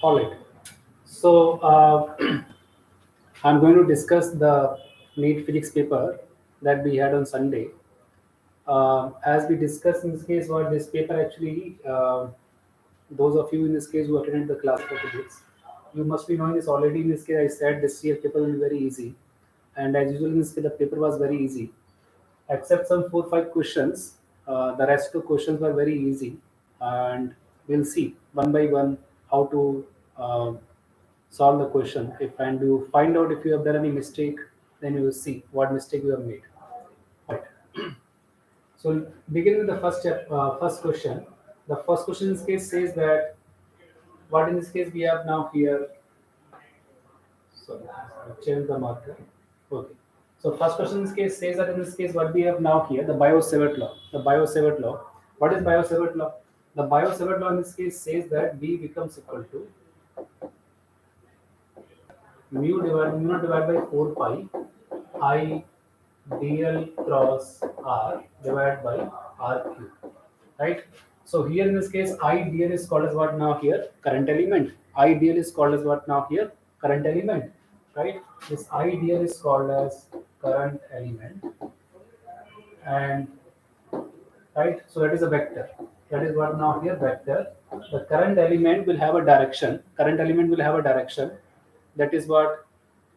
All right. So I'm going to discuss the Neet physics paper that we had on Sunday. As we discussed in this case, what this paper actually, those of you in this case who attended the class for physics, you must be knowing this already. In this case, I said this year paper will be very easy, and as usual in this case, the paper was very easy, except some 4 5 questions. The rest of the questions were very easy, and we'll see one by one how to solve the question. If and you find out if you have done any mistake, then you will see what mistake you have made. Right. So begin with the first question. The first question in this case says that what in this case we have now here. Sorry, I changed the marker. Okay. So first question in this case says that in this case what we have now here, the Biot-Savart law. The Biot-Savart law. What is Biot-Savart law? The Biot-Savart law in this case says that V becomes equal to mu naught divided by 4 pi I dl cross r divided by r cube. Right? So here in this case, IDL is called as what now here? Current element. IDL is called as what now here? Current element. Right? This IDL is called as current element. And right, so that is a vector. That is what now here vector. The current element will have a direction. Current element will have a direction. That is what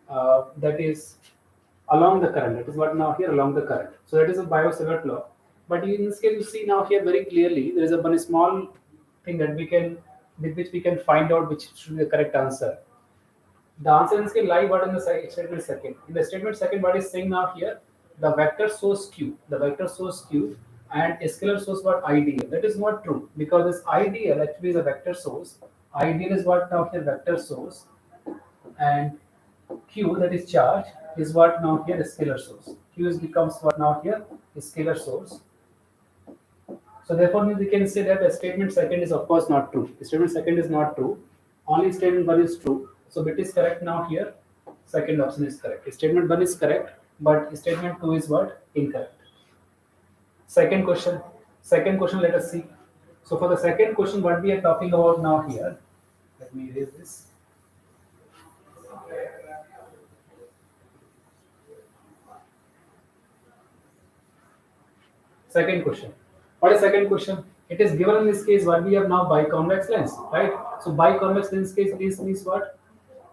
that is along the current. That is what now here along the current. So that is a Biot-Savart law. But in this case, you see now here very clearly there is a one small thing that we can with which we can find out which should be the correct answer. The answer in this case lie what in the statement second. In the statement second, what is saying now here? The vector source q, and scalar source what ideal. That is not true because this ideal actually is a vector source. Ideal is what now here vector source, and q, that is charge, is what now here scalar source. Q is becomes what now here scalar source. So therefore we can say that the statement second is of course not true. Statement second is not true. Only statement one is true. So it is correct now here. Second option is correct. Statement one is correct, but statement two is what? Incorrect. Second question. Second question, let us see. So for the second question, what we are talking about now here, let me erase this. Second question. What is second question? It is given in this case what we have now biconvex lens, right? So biconvex lens case this means what?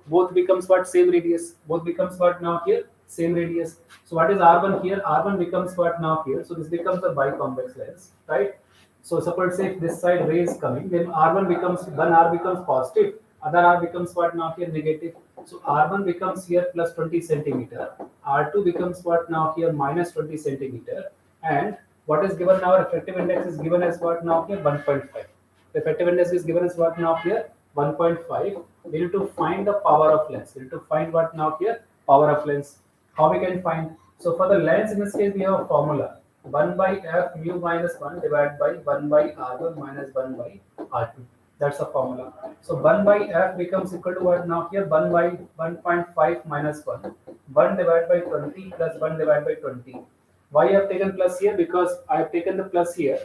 Both becomes what? Same radius. Both becomes what now here? Same radius. So what is R1 here? R1 becomes what now here? So this becomes a biconvex lens, right? So suppose say if this side ray is coming, then R1 becomes one R becomes positive, other R becomes what now here negative. So R1 becomes here plus 20 centimeter. R2 becomes what now here minus 20 centimeter, and what is given now? Refractive index is given as what now here 1.5. Refractive index is given as what now here 1.5. We need to find the power of lens. We need to find what now here power of lens. How we can find? So for the lens in this case we have a formula 1 by f mu minus 1 divided by 1 by r1 minus 1 by r2. That's the formula. So 1 by f becomes equal to what now here 1 by 1.5 minus 1. 1 divided by 20 plus 1 divided by 20. Why I have taken plus here? Because I have taken the plus here.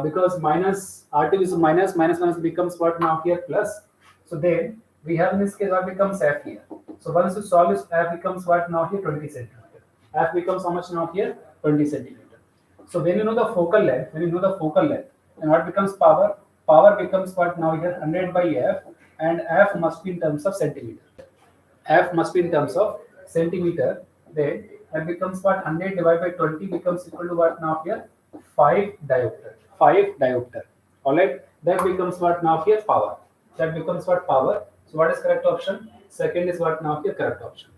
Because minus R2 is minus becomes what now here plus. So then we have in this case what becomes F here. So once you solve this, F becomes what now here 20 centimeter. F becomes how much now here 20 centimeter. So when you know the focal length, and what becomes power? Power becomes what now here 100 by F, and F must be in terms of centimeter. F must be in terms of centimeter. Then that becomes what 100 divided by 20 becomes equal to what now here 5 diopter. 5 diopter. Alright, that becomes what now here power. That becomes what power. So what is correct option? Second is what now here correct option.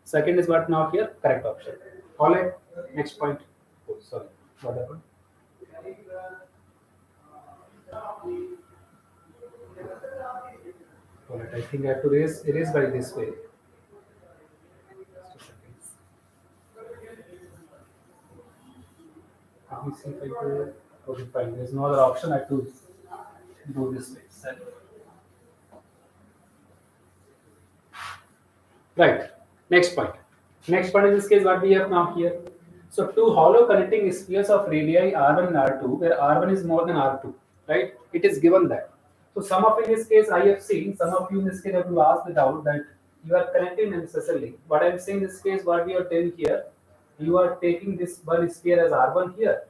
Second is what now here correct option. Alright, next point. Oh, sorry, what happened? Alright, I think I have to erase by this way. Let me see if I do. Okay, fine. There's no other option. I have to do this way. Right. Next point. Next point in this case, what we have now here. So two hollow connecting spheres of radii R1 and R2, where R1 is more than R2, right? It is given that So some of in this case I have seen, some of you in this case have to ask the doubt that you are connecting necessarily. But I'm saying in this case what we are doing here, you are taking this one sphere as R1 here.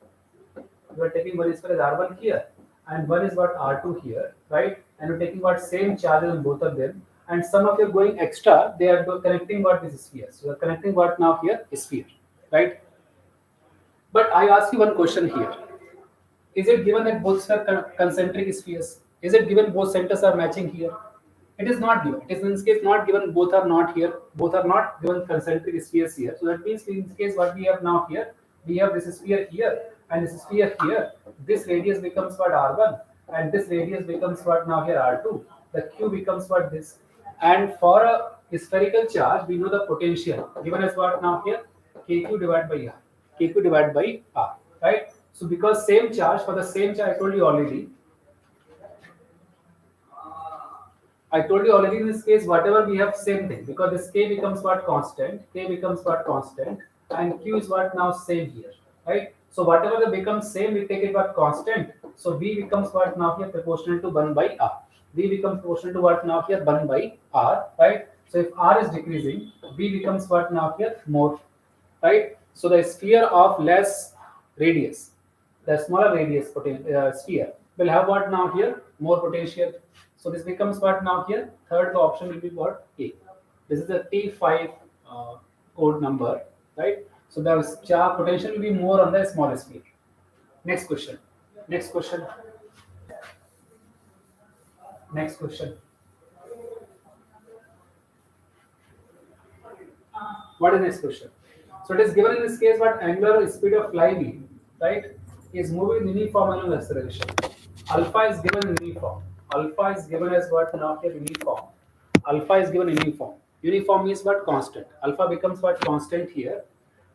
You are taking one sphere as R1 here, and one is what R2 here, right? And you're taking what same charge on both of them. And some of you are going extra, they are connecting what this sphere. So you are connecting what now here? Sphere, right? But I ask you one question here. Is it given that both are concentric spheres? Is it given both centers are matching here? It is not given. It is in this case not given. Both are not here. Both are not given concentric spheres here. So that means in this case what we have now here, we have this sphere here and this sphere here. This radius becomes what R1 and this radius becomes what now here R2. The Q becomes what this. And for a spherical charge, we know the potential given as what now here KQ divided by R. KQ divided by R. Right? So because same charge, for the same charge I told you already, in this case, whatever we have same thing, because this k becomes what constant, and q is what now same here, right? So whatever that becomes same, we take it what constant. So v becomes what now here proportional to 1 by r. V becomes proportional to what now here 1 by r, right? So if r is decreasing, v becomes what now here more, right? So the sphere of less radius, the smaller radius sphere will have what now here more potential. So this becomes what now here third option will be what A. This is the T5 code number, right? So the charge potential will be more on the smaller sphere. Next question. Next question. Next question. What is next question? So it is given in this case what angular speed of flywheel, right, is moving in uniform angular acceleration. Alpha is given uniform. Alpha is given as what now here uniform. Alpha is given uniform. Uniform means what constant. Alpha becomes what constant here,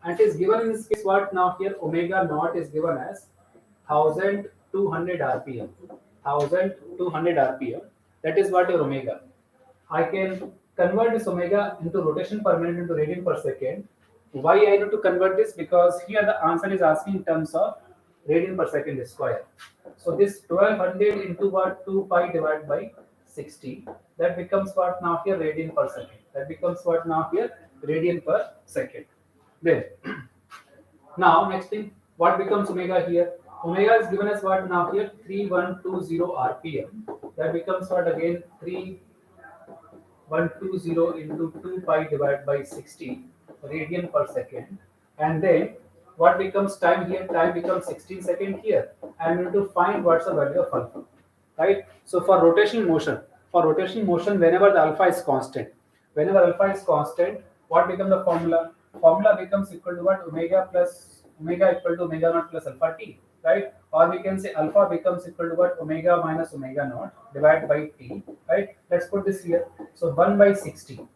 and it is given in this case what now here omega naught is given as 1200 rpm. 1200 rpm. That is what your omega. I can convert this omega into rotation per minute into radian per second. Why I need to convert this? Because here the answer is asking in terms of radian per second square. So this 1200 into what 2 pi divided by 60, that becomes what now here radian per second. That becomes what now here radian per second. Then now next thing, what becomes omega here? Omega is given as what now here 3120 rpm. That becomes what again 3120 into 2 pi divided by 60 radian per second. And then what becomes time here? Time becomes 16 seconds here. And we need to find what's the value of alpha, right? So for rotational motion, whenever the alpha is constant, what becomes the formula? Formula becomes equal to what? Omega equal to omega naught plus alpha t, right? Or we can say alpha becomes equal to what? Omega minus omega naught divided by t, right? Let's put this here. So 1 by 60.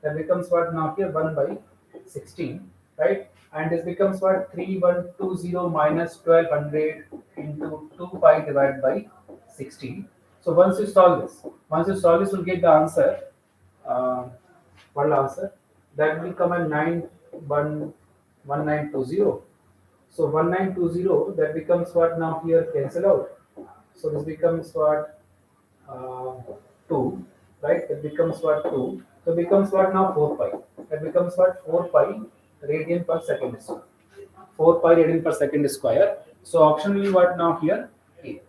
That becomes what now here 1 by 16, right? And this becomes what 3120 minus 1200 into 2 pi divided by 16. So once you solve this, you'll get the answer. What answer? That will come at 1920. So 1920, that becomes what now here cancel out. So this becomes what 2, right? That becomes what 2. So becomes what now 4 pi. That becomes what 4 pi radian per second square. 4 pi radian per second square. So option will be what now here? A.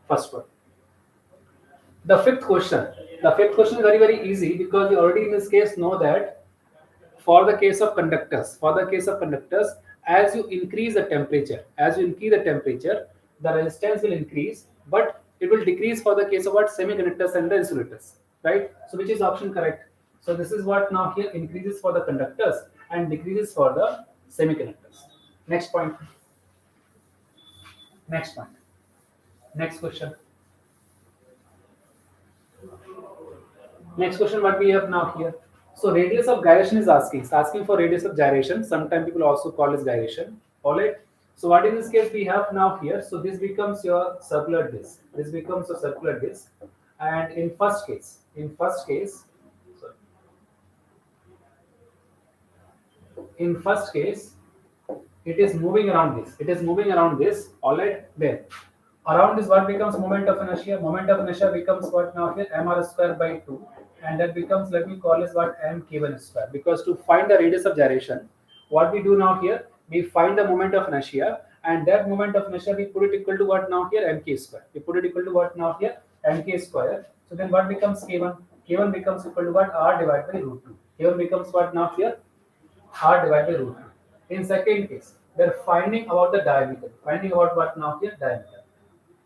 First one. The fifth question. The fifth question is very, very easy because we already in this case know that for the case of conductors, as you increase the temperature, the resistance will increase, but it will decrease for the case of what semiconductors and the insulators, right? So which is option correct? So this is what now here increases for the conductors and decreases for the semiconductors. Next point. Next question. Next question what we have now here. So radius of gyration is asking. It's asking for radius of gyration. Sometimes people also call it gyration. Alright. So what in this case we have now here. So this becomes your circular disc. And in first case, it is moving around this. Alright. Then Around is what becomes moment of inertia. Moment of inertia becomes what now here mr square by 2, and that becomes, let me call this what m k1 square, because to find the radius of gyration, what we do now here, we find the moment of inertia, and that moment of inertia we put it equal to what now here mk square. We put it equal to what now here mk square. So then what becomes k1? K1 becomes equal to what r divided by root 2. K1 becomes what now here r divided by root 2. In second case, they're finding about the diameter. Finding about what now here diameter.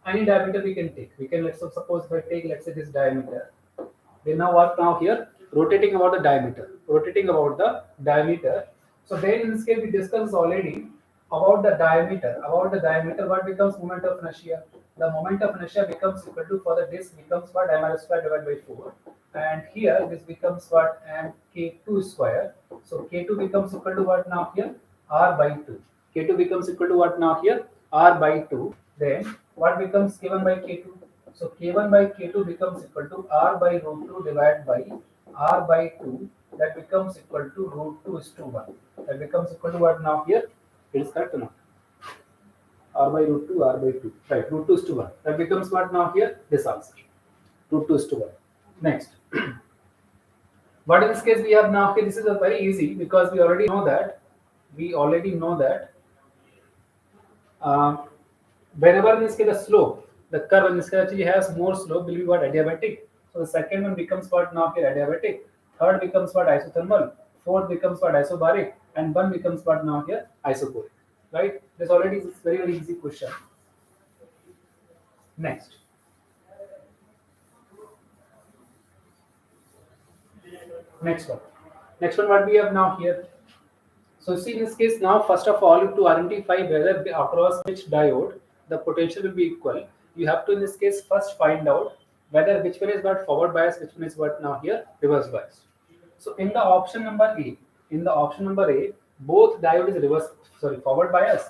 Any diameter we can take. We can, let's suppose if I take, let's say, this diameter. Then now what now here? Rotating about the diameter. Rotating about the diameter. So then in this case we discussed already about the diameter. About the diameter, what becomes moment of inertia? The moment of inertia becomes equal to, for the disk becomes what mr square divided by 4. And here this becomes what mk2 square. So k2 becomes equal to what now here? R by 2. K2 becomes equal to what now here? R by 2. Then what becomes k1 by k2? So k1 by k2 becomes equal to r by root 2 divided by r by 2. That becomes equal to root 2 is to 1. That becomes equal to what now here? It is correct or not? R by root 2, R by 2. Right, root 2 is to 1. That becomes what now here? This answer. Root 2 is to 1. Next. But in this case we have now, okay, this is a very easy, because we already know that. Whenever in this case the slope, the curve in this case actually has more slope, will be what adiabatic. So the second one becomes what now here adiabatic. Third becomes what isothermal. Fourth becomes what isobaric, and one becomes what now here isoporic. Right? This already is very very easy question. Next. Next one. Next one what we have now here. So see in this case now, first of all, to identify whether across which diode the potential will be equal, you have to in this case first find out whether which one is what forward bias, which one is what now here reverse bias. So in the option number A, both diode is forward bias,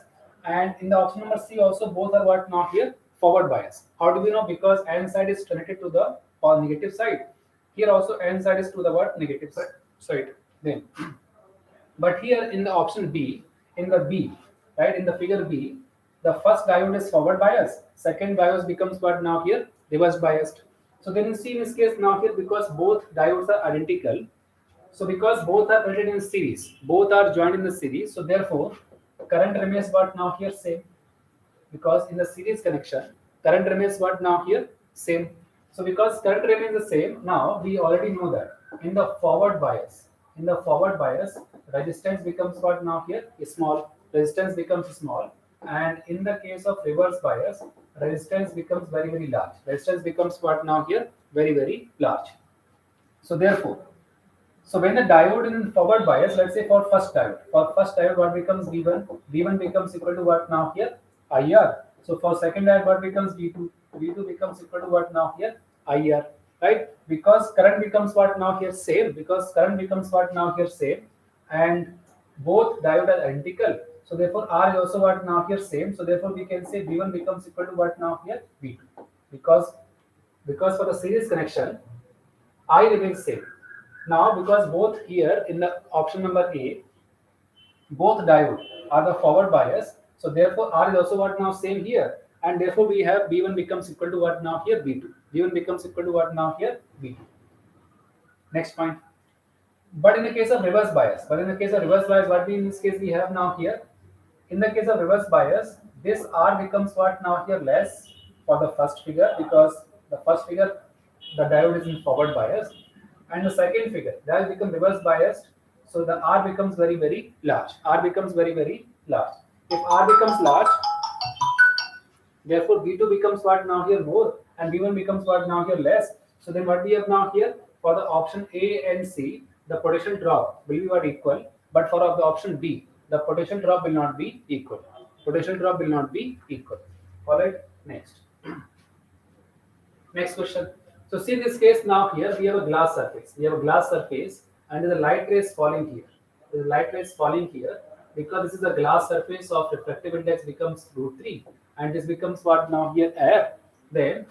and in the option number C also both are what now here forward bias. How do we know? Because n side is connected to the negative side. Here also n side is to the what negative side. Then. But here in the option B, right, in the figure B, the first diode is forward bias, second bias becomes what now here reverse biased. So then you see in this case now here, because both diodes are identical, so because both are connected in series, both are joined in the series, so therefore current remains what now here same, because in the series connection current remains what now here same. So because current remains the same, now we already know that in the forward bias, resistance becomes what now here small, and in the case of reverse bias, resistance becomes very very large. Resistance becomes what now here very very large. So therefore, so when the diode is in forward bias, let's say for first diode what becomes V1? V1 becomes equal to what now here IR. So for second diode what becomes V2? V2 becomes equal to what now here IR, right? Because current becomes what now here same, and both diode are identical. So therefore R is also what now here same. So therefore we can say V1 becomes equal to what now here V2, because for the series connection I remains same. Now because both here in the option number A, both diode are the forward bias, so therefore R is also what now same here, and therefore we have B1 becomes equal to what now here B2. B1 becomes equal to what now here B2. Next point. But in the case of reverse bias, what we in this case we have now here, in the case of reverse bias, this R becomes what now here less for the first figure, because the first figure the diode is in forward bias, and the second figure that become reverse biased, so the R becomes very very large. If R becomes large, therefore B2 becomes what now here more, and B1 becomes what now here less. So then what we have now here, for the option A and C, the potential drop will be what equal, but for the option B, the potential drop will not be equal. All right, next. Next question. So see in this case now here we have a glass surface. And the light rays falling here. Because this is a glass surface, of refractive index becomes root 3, and this becomes what now here air. Then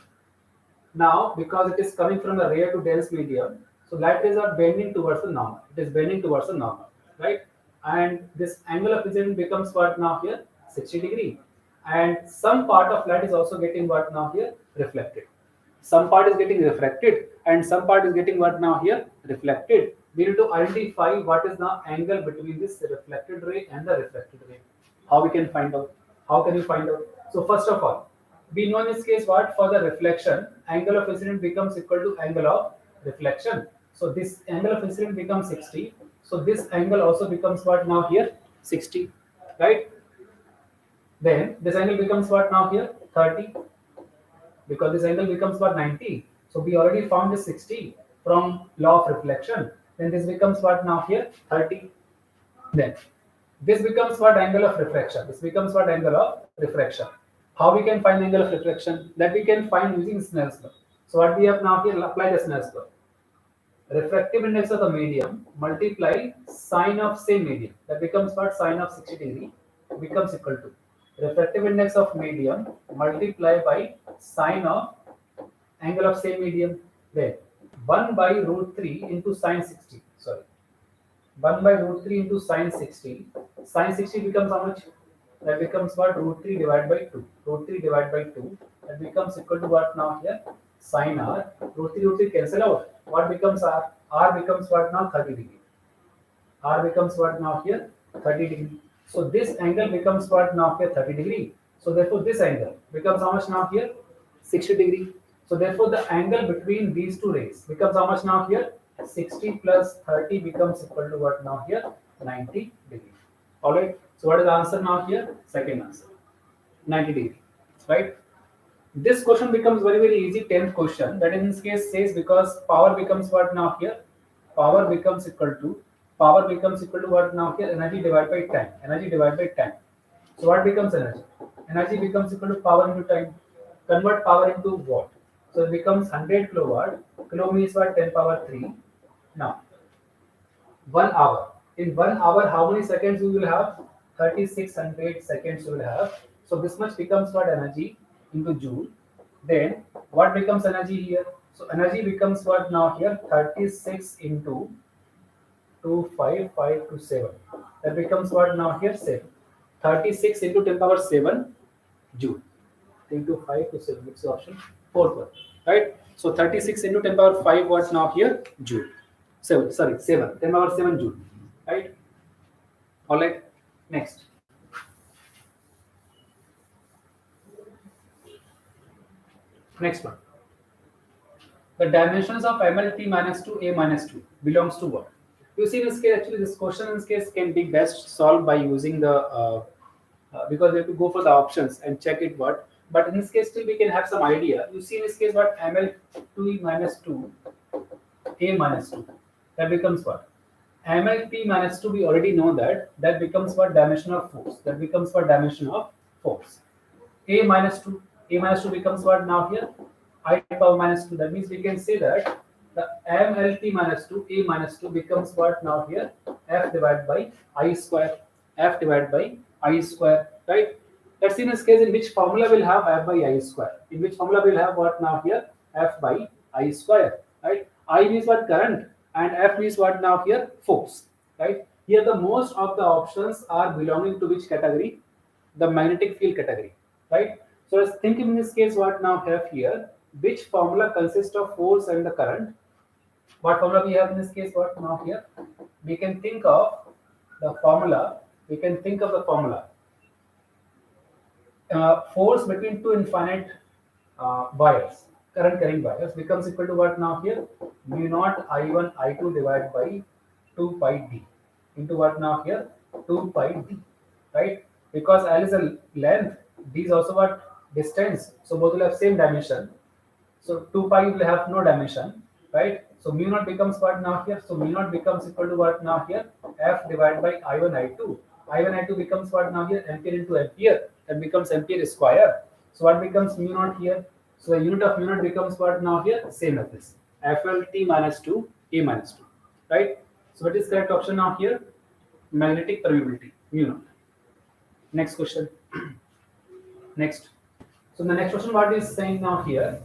now because it is coming from a rare to dense medium, so light rays are bending towards the normal. Right? And this angle of incidence becomes what now here 60 degree. and some part of light is also getting what now here reflected. Some part is getting refracted and some part is getting what now here reflected. We need to identify what is the angle between this reflected ray and the refracted ray. How we can find out? How can you find out? So first of all, we know in this case what for the reflection, angle of incident becomes equal to angle of reflection. So this angle of incident becomes 60. So this angle also becomes what now here 60, right? Then this angle becomes what now here 30, because this angle becomes what 90. So we already found this 60 from law of reflection. Then this becomes what now here 30. Then this becomes what angle of refraction. This becomes what angle of refraction. How we can find angle of reflection? That we can find using Snell's law. So what we have now here, apply the Snell's law. Refractive index of the medium multiply sine of same medium. That becomes what sine of 60 degree becomes equal to refractive index of medium multiply by sine of angle of same medium. Then 1 by root 3 into sine 60. Sorry. 1 by root 3 into sine 60. Sine 60 becomes how much? That becomes what? Root 3 divided by 2. Root 3 divided by 2. That becomes equal to what now here? Sine r. Root 3 cancel out. What becomes r? R becomes what now? 30 degree. R becomes what now here? 30 degree. So this angle becomes what now here? 30 degree. So therefore this angle becomes how much now here? 60 degree. So therefore the angle between these two rays becomes how much now here? 60 plus 30 becomes equal to what now here? 90 degree. Alright. So what is the answer now here? Second answer. 90 degree. Right. This question becomes very easy. 10th question. That in this case says because power becomes what now here? Power becomes equal to what now here? Energy divided by time. Energy divided by time. So what becomes energy? Energy becomes equal to power into time. Convert power into watt. So it becomes 100 kilowatt. Kilo means what? 10 power 3. Now, 1 hour. In 1 hour, how many seconds we will have? 3600 seconds we will have. So this much becomes what? Energy into joule. Then what becomes energy here? So energy becomes what now here? 36 into 2527. That becomes what now here? 7. 36 into 10 power 7 joule. Into 5 to 7. Which is option? 4th one. Right? So 36 into 10 power 5 what now here? Joule. 7. Sorry, 7. 10 power 7 joule. Right? Alright. Next. Next one. The dimensions of MLT minus 2 A minus 2 belongs to what? You see in this case, actually this question in this case can be best solved by using the because we have to go for the options and check it what. But in this case still we can have some idea. You see in this case what? ML2 minus 2 A minus 2. That becomes what? MLT minus 2 we already know that becomes what? Dimension of force. That becomes what? Dimension of force. A minus 2 becomes what now here? I power minus 2. That means we can say that the MLT minus 2 A minus 2 becomes what now here? F divided by I square. F divided by I square. Right? Let's see in this case in which formula we'll have F by I square. In which formula we'll have what now here? F by I square. Right? I means what? Current, and F means what now here? Force. Right? Here the most of the options are belonging to which category? The magnetic field category. Right? So let's think in this case what now have here? Which formula consists of force and the current? What formula we have in this case what now here? We can think of the formula. Force between two infinite wires, current carrying wires, becomes equal to what now here? Mu naught I1 I2 divided by 2 pi d into what now here? 2 pi d. Right? Because L is a length, d is also what? Distance. So both will have same dimension. So 2 pi will have no dimension. Right? So mu naught becomes what now here? So mu naught becomes equal to what now here? F divided by I1 I2. I1 I2 becomes what now here? Ampere into ampere. That becomes ampere square. So what becomes mu naught here? So the unit of mu naught becomes what now here? Same as this. FLT minus 2 A minus 2. Right? So what is correct option now here? Magnetic permeability, mu naught. Next question. Next. So the next question what is saying now here?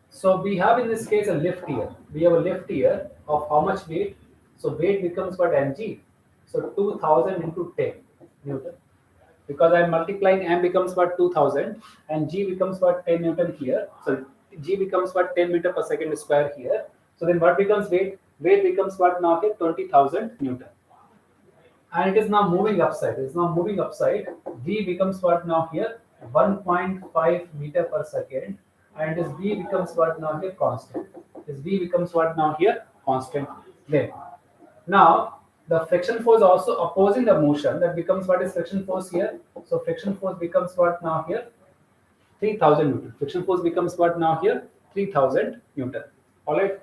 So we have in this case a lift here. We have a lift here of how much weight? So weight becomes what? Mg. So 2000 into 10 Newton. because I'm multiplying m becomes what 2000 and g becomes what 10 Newton here. So g becomes what 10 meter per second square here. So then what becomes weight? Weight becomes what now here 20,000 Newton. And it is now moving upside. It is now moving upside. V becomes what now here 1.5 meter per second, and this V becomes what now here constant. This V becomes what now here constant. Then now the friction force also opposing the motion. That becomes what is friction force here. So friction force becomes what now here 3000 Newton. Friction force becomes what now here 3000 Newton. All right.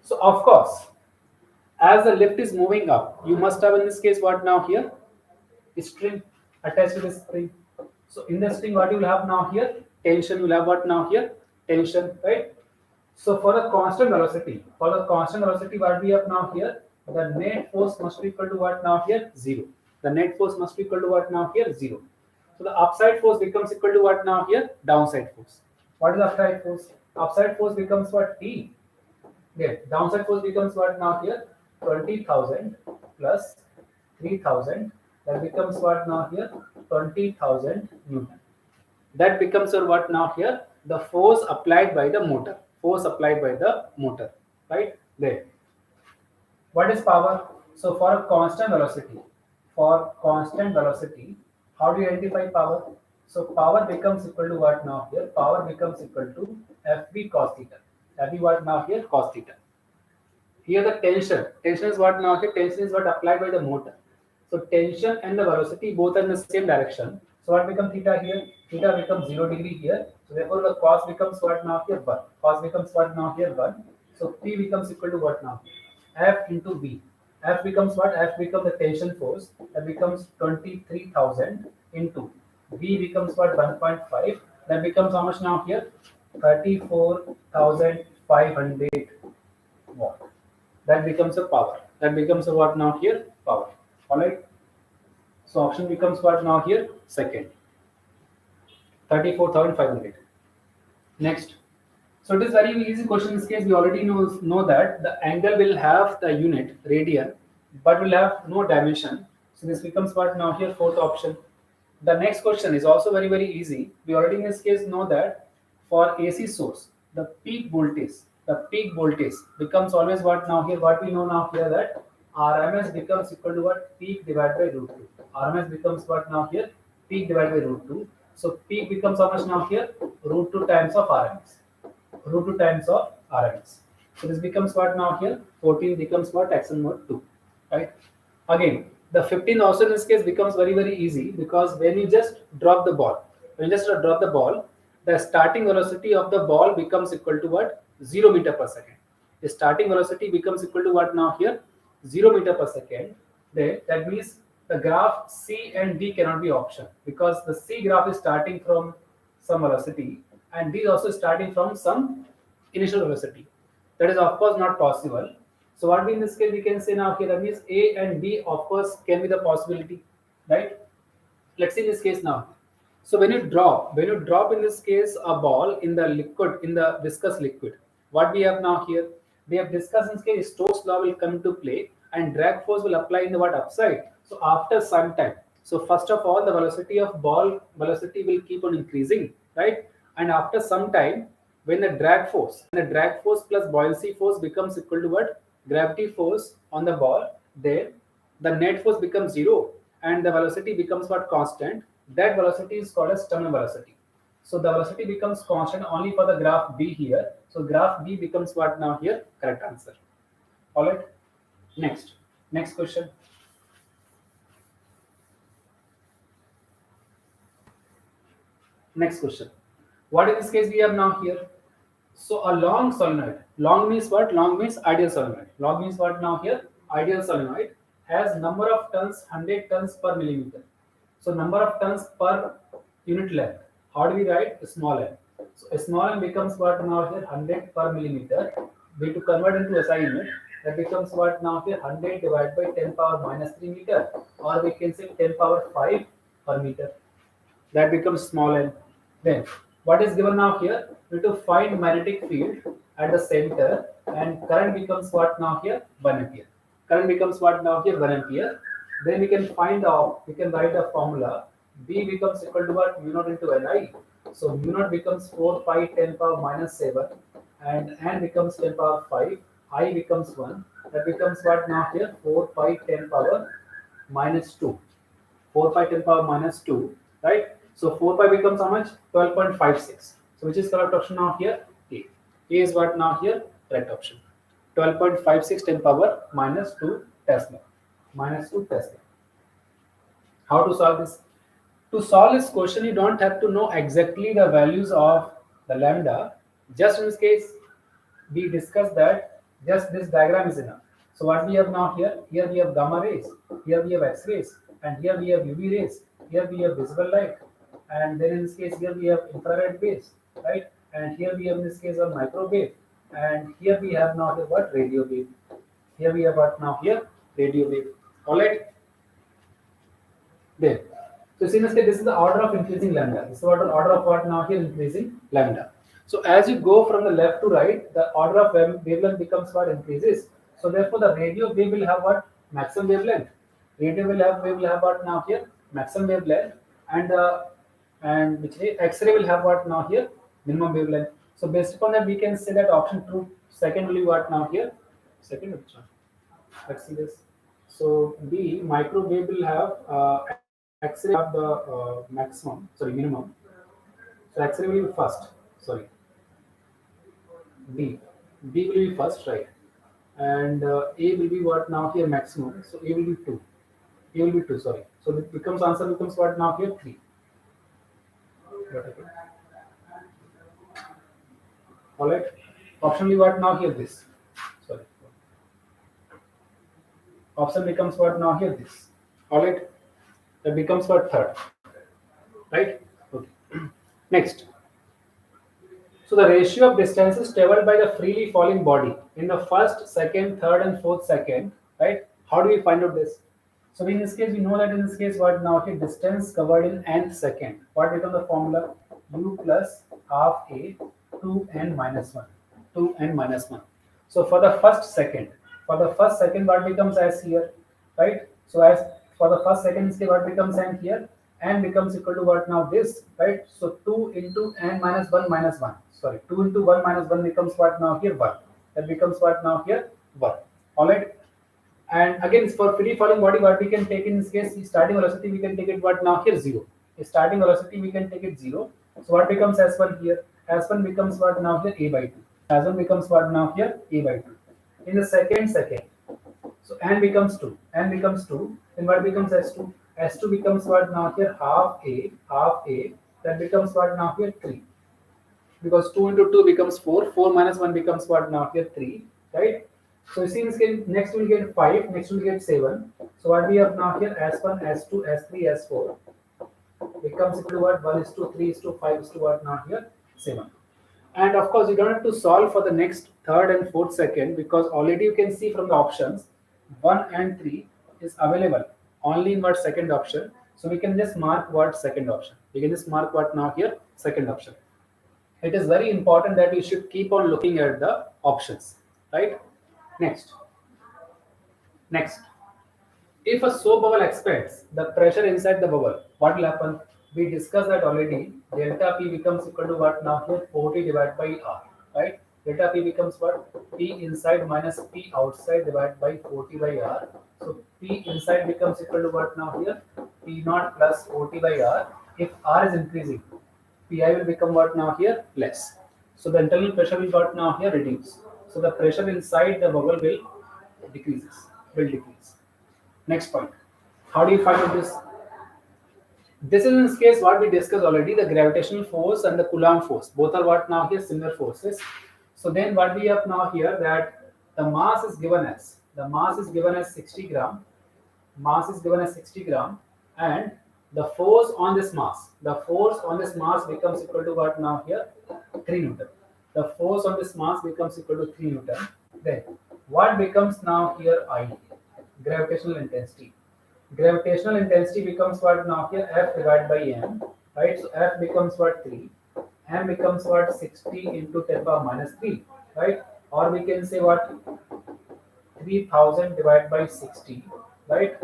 So of course, as the lift is moving up, you must have in this case what now here? String attached to the spring. So in the string, what you will have now here? Tension. You will have what now here? Tension, right? So for the constant velocity, what we have now here? The net force must be equal to what now here? 0. The net force must be equal to what now here? 0. So the upside force becomes equal to what now here? Downside force. What is the upside force? Upside force becomes what? T. Yeah. Downside force becomes what now here? 20,000 plus 3,000. That becomes what now here? 20,000 Newton. That becomes what now here? The force applied by the motor. Force applied by the motor. Right? There. What is power? So for a constant velocity, how do you identify power? So power becomes equal to what now here? Power becomes equal to Fv cos theta. Fv what now here? Cos theta. Here the tension is what now here? Tension is what applied by the motor. So tension and the velocity both are in the same direction. So what becomes theta here? Theta becomes 0 degree here. So therefore the cos becomes what now here? 1. Cos becomes what now here? 1. So P becomes equal to what now? F into V. F becomes what? F becomes the tension force. That becomes 23,000 into V becomes what? 1.5. That becomes how much now here? 34,500 watt. That becomes a power. That becomes a what now here? Power. Alright. So option becomes what now here? Second. 34,500. Next. So it is very easy question in this case. We already know that the angle will have the unit radian, but will have no dimension. So this becomes what now here? Fourth option. The next question is also very easy. We already in this case know that for AC source, the peak voltage becomes always what now here? What we know now here that RMS becomes equal to what? Peak divided by root 2. RMS becomes what now here? Peak divided by root 2. So peak becomes how much now here? Root 2 times of RMS. Root 2 times of RMS. So this becomes what now here? 14 becomes what? Axial mode 2. Right? Again, the 15 also in this case becomes very easy, because when you just drop the ball, the starting velocity of the ball becomes equal to what? 0 meter per second. The starting velocity becomes equal to what now here? 0 meter per second. Then that means the graph C and D cannot be option, because the C graph is starting from some velocity and D is also starting from some initial velocity. That is of course not possible. So what we in this case we can say now here, that means A and B of course can be the possibility, right? Let's see this case now. So when you drop in this case a ball in the liquid, in the viscous liquid, what we have now here? We have discussed in this case Stokes law will come into play and drag force will apply in the what? Upside. So after some time, so first of all the velocity of ball velocity will keep on increasing, right? And after some time, when the drag force plus buoyancy force becomes equal to what? Gravity force on the ball, then the net force becomes 0 and the velocity becomes what? Constant. That velocity is called as terminal velocity. So the velocity becomes constant only for the graph B here. So graph B becomes what now here? Correct answer. Alright. Next question. Next question. What in this case we have now here? So a long solenoid. Long means what? Long means ideal solenoid. Long means what now here? Ideal solenoid has number of turns 100 turns per millimeter. So number of turns per unit length. How do we write? Small m. So small m becomes what now here? 100 per millimeter. We to convert into SI unit. That becomes what now here? 100 divided by 10 power minus 3 meter, or we can say 10 power 5 per meter. That becomes small m. Then what is given now here? We have to find magnetic field at the center, and current becomes what now here? 1 ampere. Current becomes what now here? 1 ampere. Then we can write a formula. B becomes equal to what? Mu naught into Ni. So mu naught becomes 4 pi 10 power minus 7, and N becomes 10 power 5, I becomes 1. That becomes what now here? 4 pi 10 power minus 2. 4 pi 10 power minus 2, right? So 4 pi becomes how much? 12.56. So which is correct option now here? A. A is what now here? Correct option. 12.56 10 power minus 2 Tesla. Minus 2 Tesla. How to solve this? To solve this question, you don't have to know exactly the values of the lambda. Just in this case, we discussed that just this diagram is enough. So what we have now here? Here we have gamma rays, here we have X rays, and here we have UV rays, here we have visible light, and then in this case here we have infrared waves, right? And here we have in this case a microwave, and here we have now here what? Radio wave. Here we have what now here? Radio wave. Alright? There. So see, this is the order of increasing lambda. This is the order of what now here? Increasing lambda. So as you go from the left to right, the order of wavelength becomes what? Increases. So therefore the radio wave will have what? Maximum wavelength. Radio will have what now here? Maximum wavelength, and which X-ray will have what now here? Minimum wavelength. So based upon that we can say that option 2 second will be what now here? Second which one? Let's see this. So B microwave will have X-ray have the maximum, sorry, minimum. So X-ray will be first. Sorry. B will be first, right? And A will be what now here? Maximum. So A will be 2. A will be 2. Sorry. So it becomes answer becomes what now here? 3. All right. Option will be what now here? This. Sorry. Option becomes what now here? This. All right. That becomes what? Third. Right? Okay. Next. So the ratio of distances traveled by the freely falling body in the first, second, third, and fourth second, right? How do we find out this? So in this case, we know that in this case, what now here? Distance covered in nth second. What becomes the formula? U plus half A 2n minus 1. 2n minus 1. So for the first second, what becomes as here, right? So as for the first second, what becomes n here? N becomes equal to what now? This, right? So 2 into n minus 1 minus 1. Sorry, 2 into 1 minus 1 becomes what now here? 1. That becomes what now here? 1. Alright. And again, for free falling body, what we can take in this case, starting velocity, we can take it what now here? 0. Starting velocity, we can take it 0. So what becomes S1 here? S1 becomes what now here? A by 2. S1 becomes what now here? A by 2. In the second, so n becomes 2. N becomes 2. Then what becomes S2? S2 becomes what now here? Half A. That becomes what now here? 3. Because 2 into 2 becomes 4. 4 minus 1 becomes what now here? 3. Right? So you see in this case, next we'll get 5. Next we'll get 7. So what we have now here? S1, S2, S3, S4 becomes equal to what? 1 is to 3 is to 5 is to what now here? 7. And of course, you don't have to solve for the next third and fourth second, because already you can see from the options 1 and 3 is available only in what? Second option. So we can just mark what? Second option. We can just mark what now here? Second option. It is very important that we should keep on looking at the options, right? Next. If a soap bubble expands the pressure inside the bubble, what will happen? We discussed that already. Delta P becomes equal to what now here? 40 divided by R, right? Delta P becomes what? P inside minus P outside divided by 40 by R. So P inside becomes equal to what now here? P naught plus 40 by R. If R is increasing, Pi will become what now here? Less. So the internal pressure will what now here? Reduce. So the pressure inside the bubble will decrease. Next point. How do you find out this? This is in this case what we discussed already, the gravitational force and the Coulomb force. Both are what now here? Similar forces. So then what we have now here, that the mass is given as 60 gram. And the force on this mass becomes equal to what now here? 3 Newton. The force on this mass becomes equal to 3 Newton. Then what becomes now here? I, gravitational intensity. Gravitational intensity becomes what now here? F divided by m, right? So F becomes what? 3. M becomes what? 60 into 10 power minus 3, right? Or we can say what? 3000 divided by 60, right?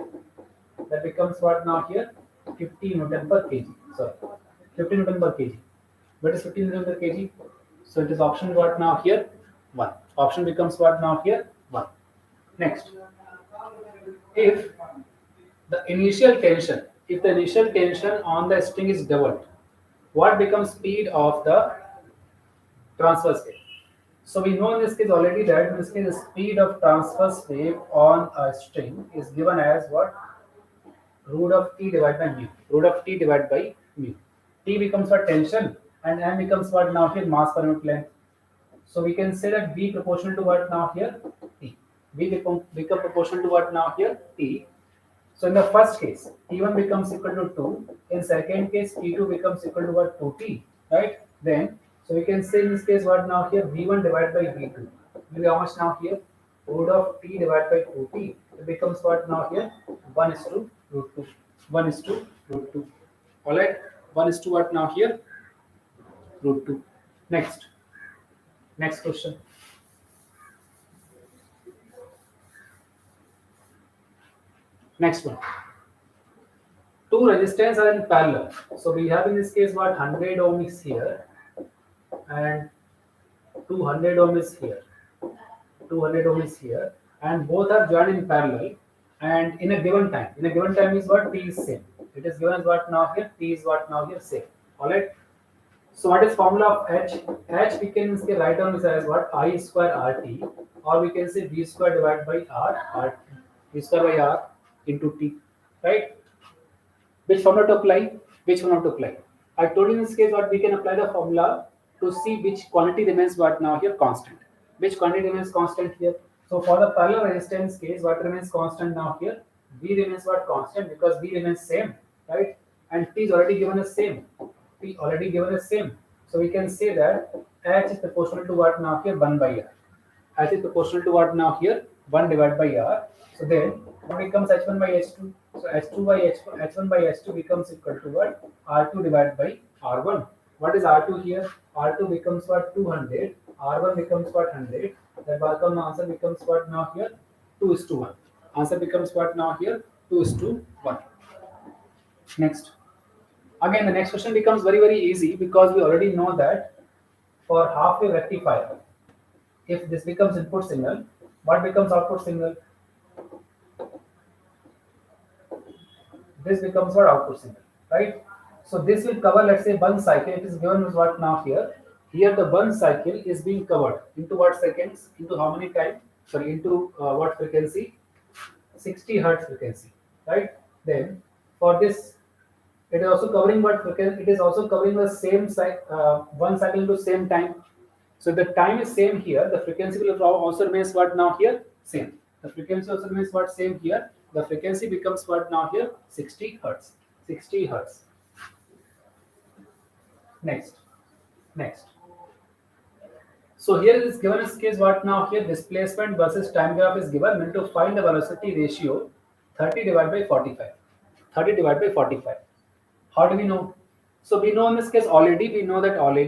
That becomes what now here? 50 Newton per kg. Sorry, 50 Newton per kg. What is 50 Newton per kg? So it is option what now here? 1. Option becomes what now here? 1. Next, if if the initial tension on the string is doubled, what becomes speed of the transverse wave? So we know in this case already that in this case the speed of transverse wave on a string is given as what? Root of t divided by mu. Root of t divided by mu. T becomes what? Tension, and m becomes what now here? Mass per unit length. So we can say that B proportional to what now here? T. B become proportional to what now here? T. So in the first case, T1 becomes equal to 2. In second case, T2 becomes equal to what? 2T. Right? Then, so we can say in this case what now here? V1 divided by V2. Will be how much now here? Root of T divided by 2T. It becomes what now here? 1 is to root 2. 1 is to root 2. Alright? 1 is to what now here? Root 2. Next. Next question. Next one. Two resistors are in parallel. So we have in this case what 100 ohm is here and 200 ohm is here. 200 ohm is here and both are joined in parallel and in a given time. In a given time is what? T is same. It is given as what now here? T is what now here? Same. Alright. So what is formula of H? H we can say write down as what? I square RT, or we can say V square divided by R, V square by R into T, right? Which formula to apply? Which formula to apply? I told you in this case what we can apply the formula to see which quantity remains what now here constant. Which quantity remains constant here? So for the parallel resistance case, what remains constant now here? V remains what constant because V remains same, right? And T is already given as same. T already given as same. So we can say that H is proportional to what now here? 1 by R. H is proportional to what now here? 1 divided by R. So then what becomes H1 by H2? So H2 by H1 by H2 becomes equal to what? R2 divided by R1. What is R2 here? R2 becomes what? 200. R1 becomes what? 100. That answer becomes what now here? 2 is to 1. Answer becomes what now here? 2 is to 1. Next. Again, the next question becomes very, very easy because we already know that for half wave rectifier, if this becomes input signal, what becomes output signal? This becomes what? Output signal, right? So this will cover, let's say, one cycle. It is given as what now here. Here the one cycle is being covered into what seconds? Into how many time? Sorry, into what frequency? 60 hertz frequency, right? Then for this, it is also covering what frequency? It is also covering the same one cycle into same time. So the time is same here. The frequency will also remains what now here? Same. The frequency also remains what? Same here. The frequency becomes what now here? 60 hertz. 60 hertz. Next. So here it is given as case what now here? Displacement versus time graph is given. We need to find the velocity ratio 30 divided by 45. 30 divided by 45. How do we know? So we know in this case already,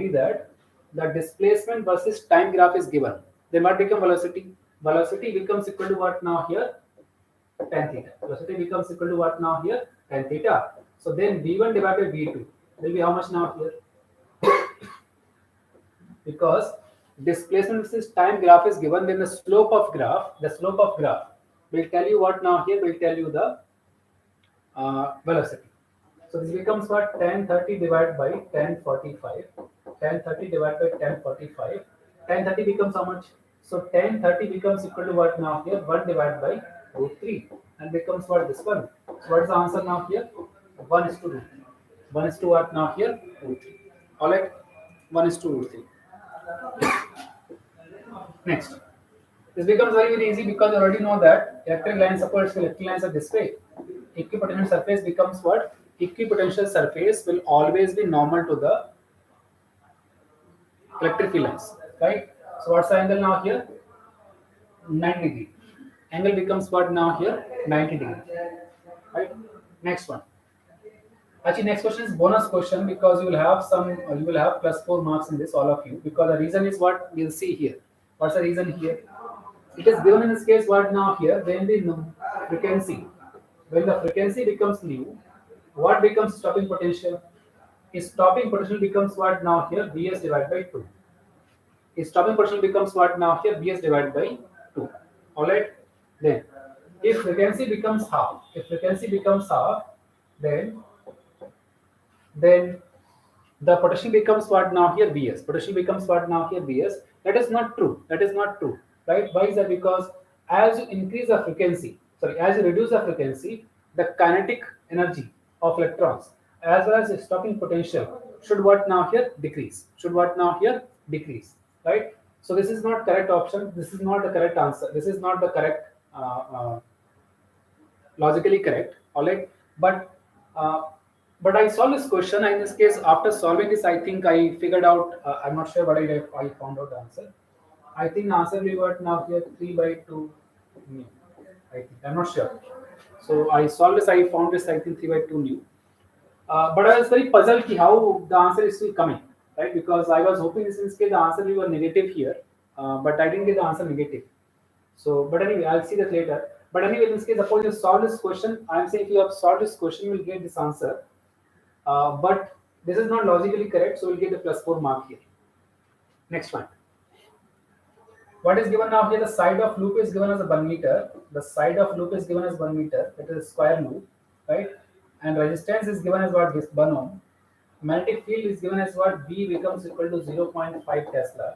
that the displacement versus time graph is given. Then what become velocity? Velocity becomes equal to what now here? Tan theta. Velocity becomes equal to what now here? Tan theta. So then V1 divided by V2 will be how much now here? Because displacement versus time graph is given, then the slope of graph will tell you what now here? Will tell you the velocity. So this becomes what? Tan 30 divided by tan 45. Tan 30 divided by tan 45. Tan 30 becomes how much? So tan 30 becomes equal to what now here? 1 divided by root 3 and becomes what? This one. So what is the answer now here? 1 is to root 3. 1 is to what now here? Root 3. Alright? 1 is to root 3. Next. This becomes very, very easy because you already know that electric line supports electric lines are this way. Equipotential surface becomes what? Equipotential surface will always be normal to the electric field lines, right? So what's the angle now here? 90 degree. Angle becomes what now here? 90 degree. Right? Next one. Actually, next question is bonus question because you will have +4 marks in this, all of you, because the reason is what we'll see here. What's the reason here? It is given in this case what now here? When the frequency becomes new, what becomes stopping potential? Is stopping potential becomes what now here? Bs divided by 2. Is stopping potential becomes what now here? Bs divided by 2. Alright? Then, if frequency becomes half, then then the potential becomes what now here? Bs. Potential becomes what now here? Bs. That is not true. That is not true. Right? Why is that? Because as you increase the frequency, as you reduce the frequency, the kinetic energy of electrons as well as the stopping potential should what now here? Decrease. Should what now here? Decrease. Right? So this is not correct option. This is not the correct answer. This is not the correct logically correct. All right, but uh, I solved this question. And in this case, after solving this, I think I figured out. I'm not sure, but I found out the answer. I think the answer will be what now here 3/2. New. I think I'm not sure. So I solved this. I found this. I think 3/2 new. But I was very puzzled ki how the answer is still coming, right? Because I was hoping in this case the answer will be negative here, but I didn't get the answer negative. So, but anyway, I'll see that later. But anyway, in this case, suppose you solve this question. I'm saying if you have solved this question, you will get this answer. But this is not logically correct, so we'll get the +4 mark here. Next one. What is given now here? The side of loop is given as a 1 meter. The side of loop is given as 1 meter. It is a square loop, right? And resistance is given as what? This 1 ohm. Magnetic field is given as what? B becomes equal to 0.5 Tesla,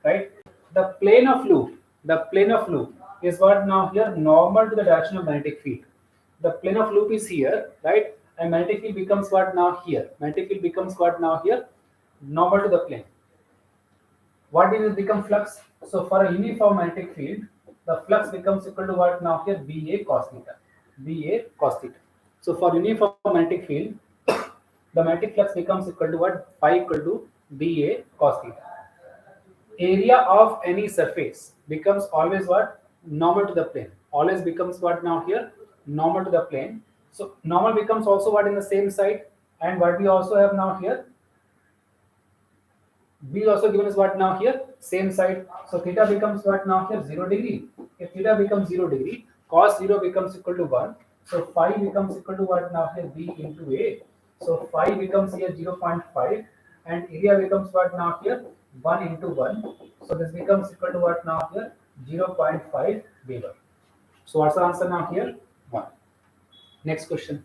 right? The plane of loop is what now here? Normal to the direction of magnetic field. The plane of loop is here, right? And magnetic field becomes what now here? Magnetic field becomes what now here? Normal to the plane. What will become flux? So for a uniform magnetic field, the flux becomes equal to what now here? Ba cos theta. Ba cos theta. So for uniform magnetic field, the magnetic flux becomes equal to what? Phi equal to Ba cos theta. Area of any surface becomes always what? Normal to the plane. Always becomes what now here? Normal to the plane. So normal becomes also what in the same side, and what we also have now here? B is also given as what now here? Same side. So theta becomes what now here? 0 degree. If theta becomes 0 degree, cos 0 becomes equal to 1. So phi becomes equal to what now here? B into A. So phi becomes here 0.5, and area becomes what now here? 1 into 1. So this becomes equal to what now here? 0.5 Weber. So what's the answer now here? 1. Next question.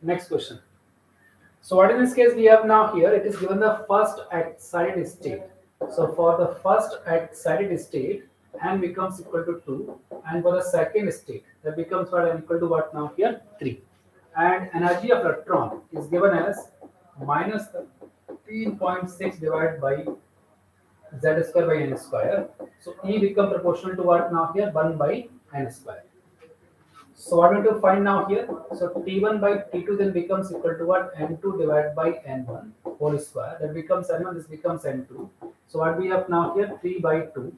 Next question. So what in this case we have now here? It is given the first excited state. So for the first excited state, n becomes equal to 2, and for the second state, that becomes what n equal to what now here? 3. And energy of electron is given as minus 13.6 divided by z square by n square. So E become proportional to what now here? 1 by n square. So what we have to find now here? So T1 by T2 then becomes equal to what? N2 divided by N1 whole square. That becomes N1, this becomes N2. So what we have now here? 3 by 2,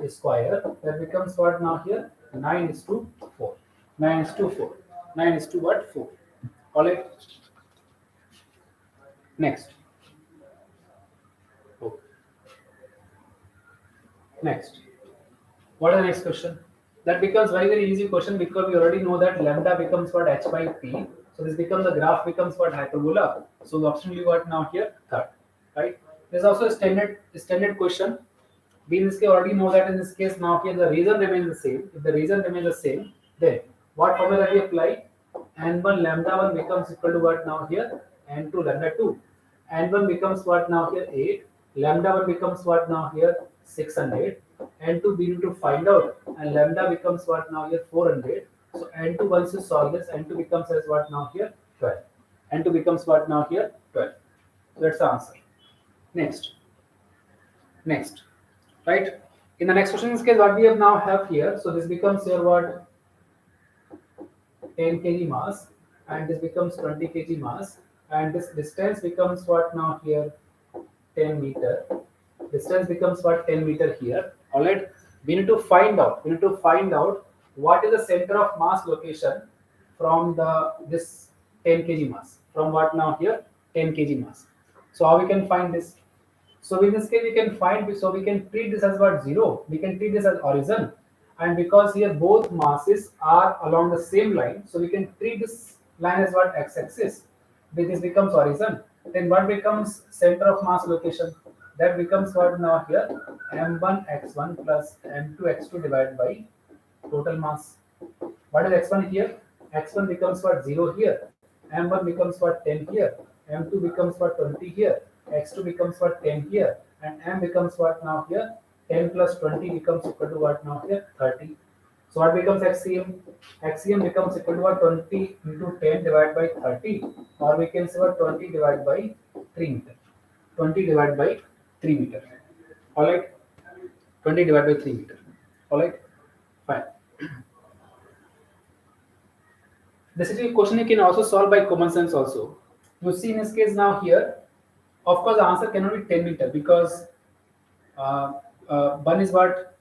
square. That becomes what now here? 9 is to 4. 9 is to 4. 9 is to what? 4. Alright. Next. Oh. Next. What is the next question? That becomes very easy question, because we already know that lambda becomes what? H by P. So this becomes the graph becomes what? Hyperbola. So the option will be what now here? Third. Right? There's also a standard question. We in this case already know that in this case now here the reason remains the same. If the reason remains the same, then what formula we apply? N1 lambda 1 becomes equal to what now here? N2 lambda 2. N1 becomes what now here? 8. Lambda 1 becomes what now here? 600. N2 we need to find out, and lambda becomes what now here? 400. So N2 once you solve this, N2 becomes as what now here? 12. N2 becomes what now here? 12. So that's the answer. Next. Right? In the next question, in this case, what we have now have here, so this becomes your what? 10 kg mass, and this becomes 20 kg mass, and this distance becomes what now here? 10 meter. Distance becomes what? 10 meter here. Alright. We need to find out what is the center of mass location from this 10 kg mass. From what now here? 10 kg mass. So how we can find this? So in this case we can find, so we can treat this as what? 0. We can treat this as origin. And because here both masses are along the same line, so we can treat this line as what? X-axis. This becomes origin. Then what becomes center of mass location? That becomes what now here? m1x1 plus m2x2 divided by total mass. What is x1 here? X1 becomes what? 0 here. M1 becomes what? 10 here. M2 becomes what? 20 here. X2 becomes what? 10 here. And M becomes what now here? 10 plus 20 becomes equal to what now here? 30. So what becomes XCM? XCM becomes equal to what? 20 into 10 divided by 30. Or we can say what? 20 divided by 3 meter. 20 divided by 3 meter. Alright? 20 divided by 3 meter. Alright? Fine. This is a question you can also solve by common sense also. You see in this case now here, of course the answer cannot be 10 meter because one is what,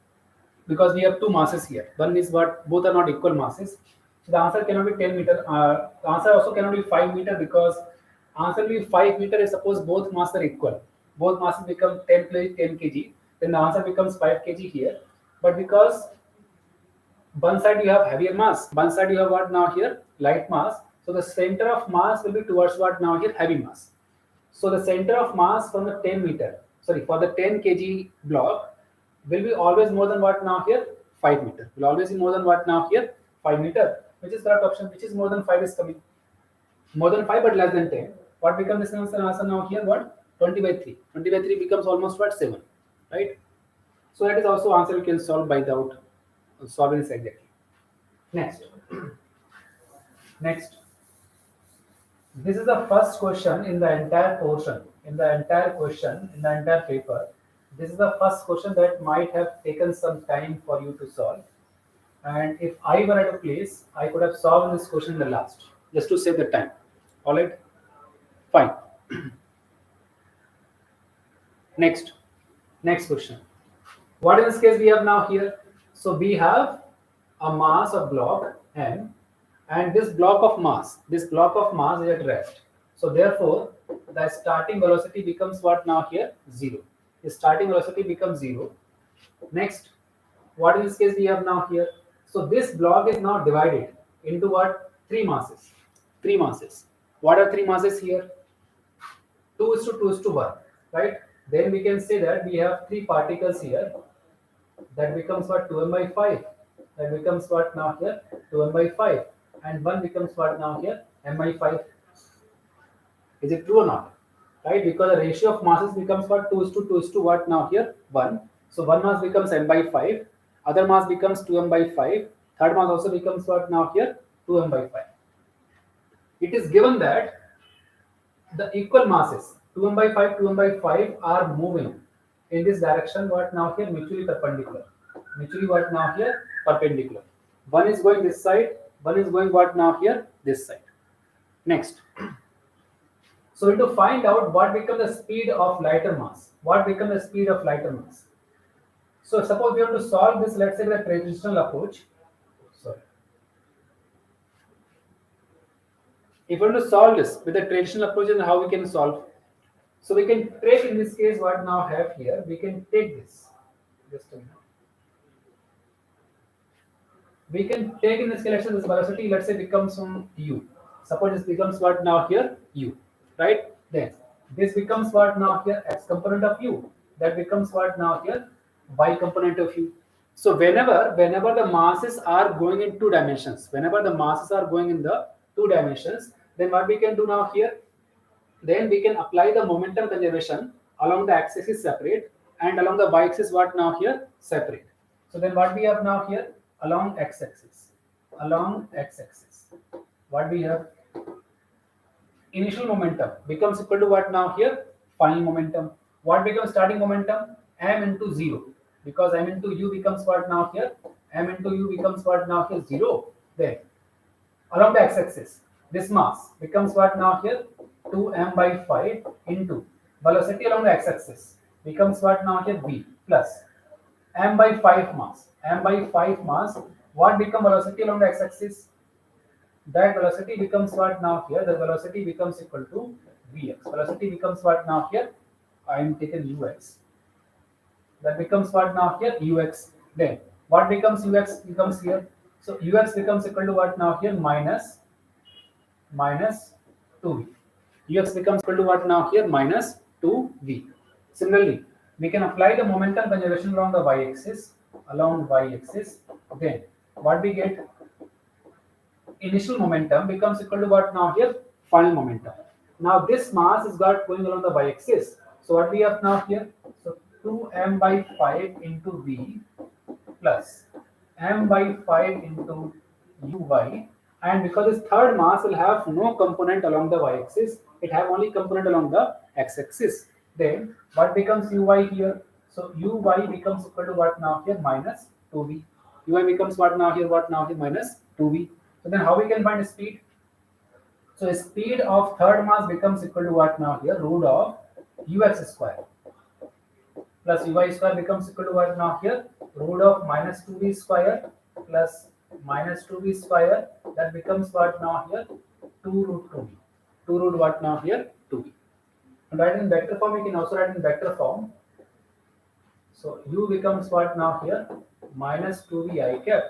because we have two masses here. One is what, both are not equal masses. So the answer cannot be 10 meter. The answer also cannot be 5 meter because answer will be 5 meter if suppose both masses are equal. Both masses become 10 kg, then the answer becomes 5 kg here. But because one side you have heavier mass, one side you have what now here? Light mass. So the center of mass will be towards what now here? Heavy mass. So the center of mass from the 10 meter, sorry, for the 10 kg block will be always more than what now here? 5 meter. Will always be more than what now here? 5 meter. Which is correct option? Which is more than 5 is coming. More than 5 but less than 10. What becomes this answer now here? What? 20 by 3. 20 by 3 becomes almost what? 7. Right? So that is also answer you can solve by without solving this exactly. Next. Next. This is the first question in the entire portion, in the entire question, in the entire paper. This is the first question that might have taken some time for you to solve. And if I were at a place, I could have solved this question in the last, just to save the time. All right? Fine. Next. Next question. What in this case we have now here? So we have a mass of block M, and this block of mass is at rest. So therefore, the starting velocity becomes what now here? 0. The starting velocity becomes 0. Next, what in this case we have now here? So this block is now divided into what? 3 masses. 3 masses. What are 3 masses here? 2:2:1, right? Then we can say that we have 3 particles here. That becomes what? 2m by 5. That becomes what now here? 2m by 5. And 1 becomes what now here? M by 5. Is it true or not? Right? Because the ratio of masses becomes what? 2:2 what now here? 1. So one mass becomes m by 5. Other mass becomes 2m by 5. Third mass also becomes what now here? 2m by 5. It is given that the equal masses 2m by 5, 2m by 5 are moving in this direction. What now here? Mutually perpendicular. Mutually what now here? Perpendicular. One is going this side. One is going what now here? This side. Next. So to find out what becomes the speed of lighter mass. What becomes the speed of lighter mass? So suppose we have to solve this, let's say, with a traditional approach. Sorry. If we want to solve this with a traditional approach, then how we can solve? So we can take in this case what now have here. We can take this. Just a minute. We can take in this case this velocity, let's say, becomes from u. Suppose this becomes what now here? U. Right? Then this becomes what now here? X component of u. That becomes what now here? Y component of u. So whenever the masses are going in 2 dimensions, whenever the masses are going in the 2 dimensions, then what we can do now here? Then we can apply the momentum conservation along the x-axis separate and along the y-axis what now here? Separate. So then what we have now here? Along x-axis. Along x-axis. What we have? Initial momentum becomes equal to what now here? Final momentum. What becomes starting momentum? M into 0. Because M into U becomes what now here? M into U becomes what now here? 0. Then along the x-axis, this mass becomes what now here? 2m by 5 into velocity along the x-axis becomes what now here? V plus m by 5 mass. M by 5 mass. What become velocity along the x-axis? That velocity becomes what now here? The velocity becomes equal to Vx. Velocity becomes what now here? I am taken Ux. That becomes what now here? Ux. Then what becomes Ux becomes here? So Ux becomes equal to what now here? Minus 2v. Ux becomes equal to what now here? Minus 2v. Similarly, we can apply the momentum conservation along the y-axis. Then what we get? Initial momentum becomes equal to what now here? Final momentum. Now this mass is got going along the y-axis. So what we have now here? So 2m by 5 into v plus m by 5 into uy, and because this third mass will have no component along the y-axis, it have only component along the x-axis. Then what becomes uy here? So uy becomes equal to what now here? Minus 2v. Uy becomes what now here? What now here? Minus 2v. So then how we can find speed? So speed of third mass becomes equal to what now here? Root of ux square plus uy square becomes equal to what now here? Root of minus 2v square plus minus 2v square. That becomes what now here? 2 root 2v. 2 root what now here? 2v. And write in vector form, you can also write in vector form. So u becomes what now here? Minus 2v I cap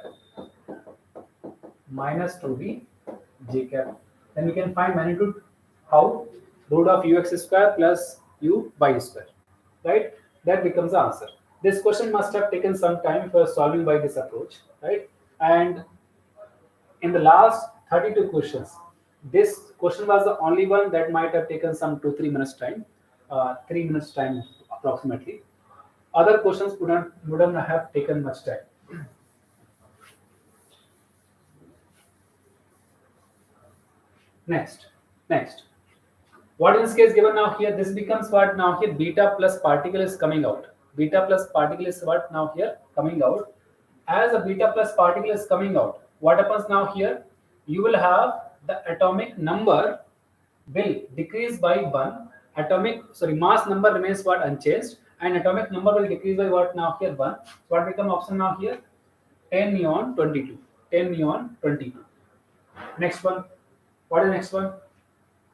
minus 2v j cap. Then we can find magnitude how? Root of ux square plus u by square. Right? That becomes the answer. This question must have taken some time if you are solving by this approach, right? And in the last 32 questions, this question was the only one that might have taken some 2-3 minutes time, 3 minutes time approximately. Other questions wouldn't have taken much time. Next. What in this case given now here? This becomes what now here? Beta plus particle is coming out. Beta plus particle is what now here? Coming out. As a beta plus particle is coming out, what happens now here? You will have the atomic number will decrease by 1. Mass number remains what? Unchanged, and atomic number will decrease by what now here? 1. So what become option now here? 10 neon 22. 10 neon 22. Next one. What is the next one?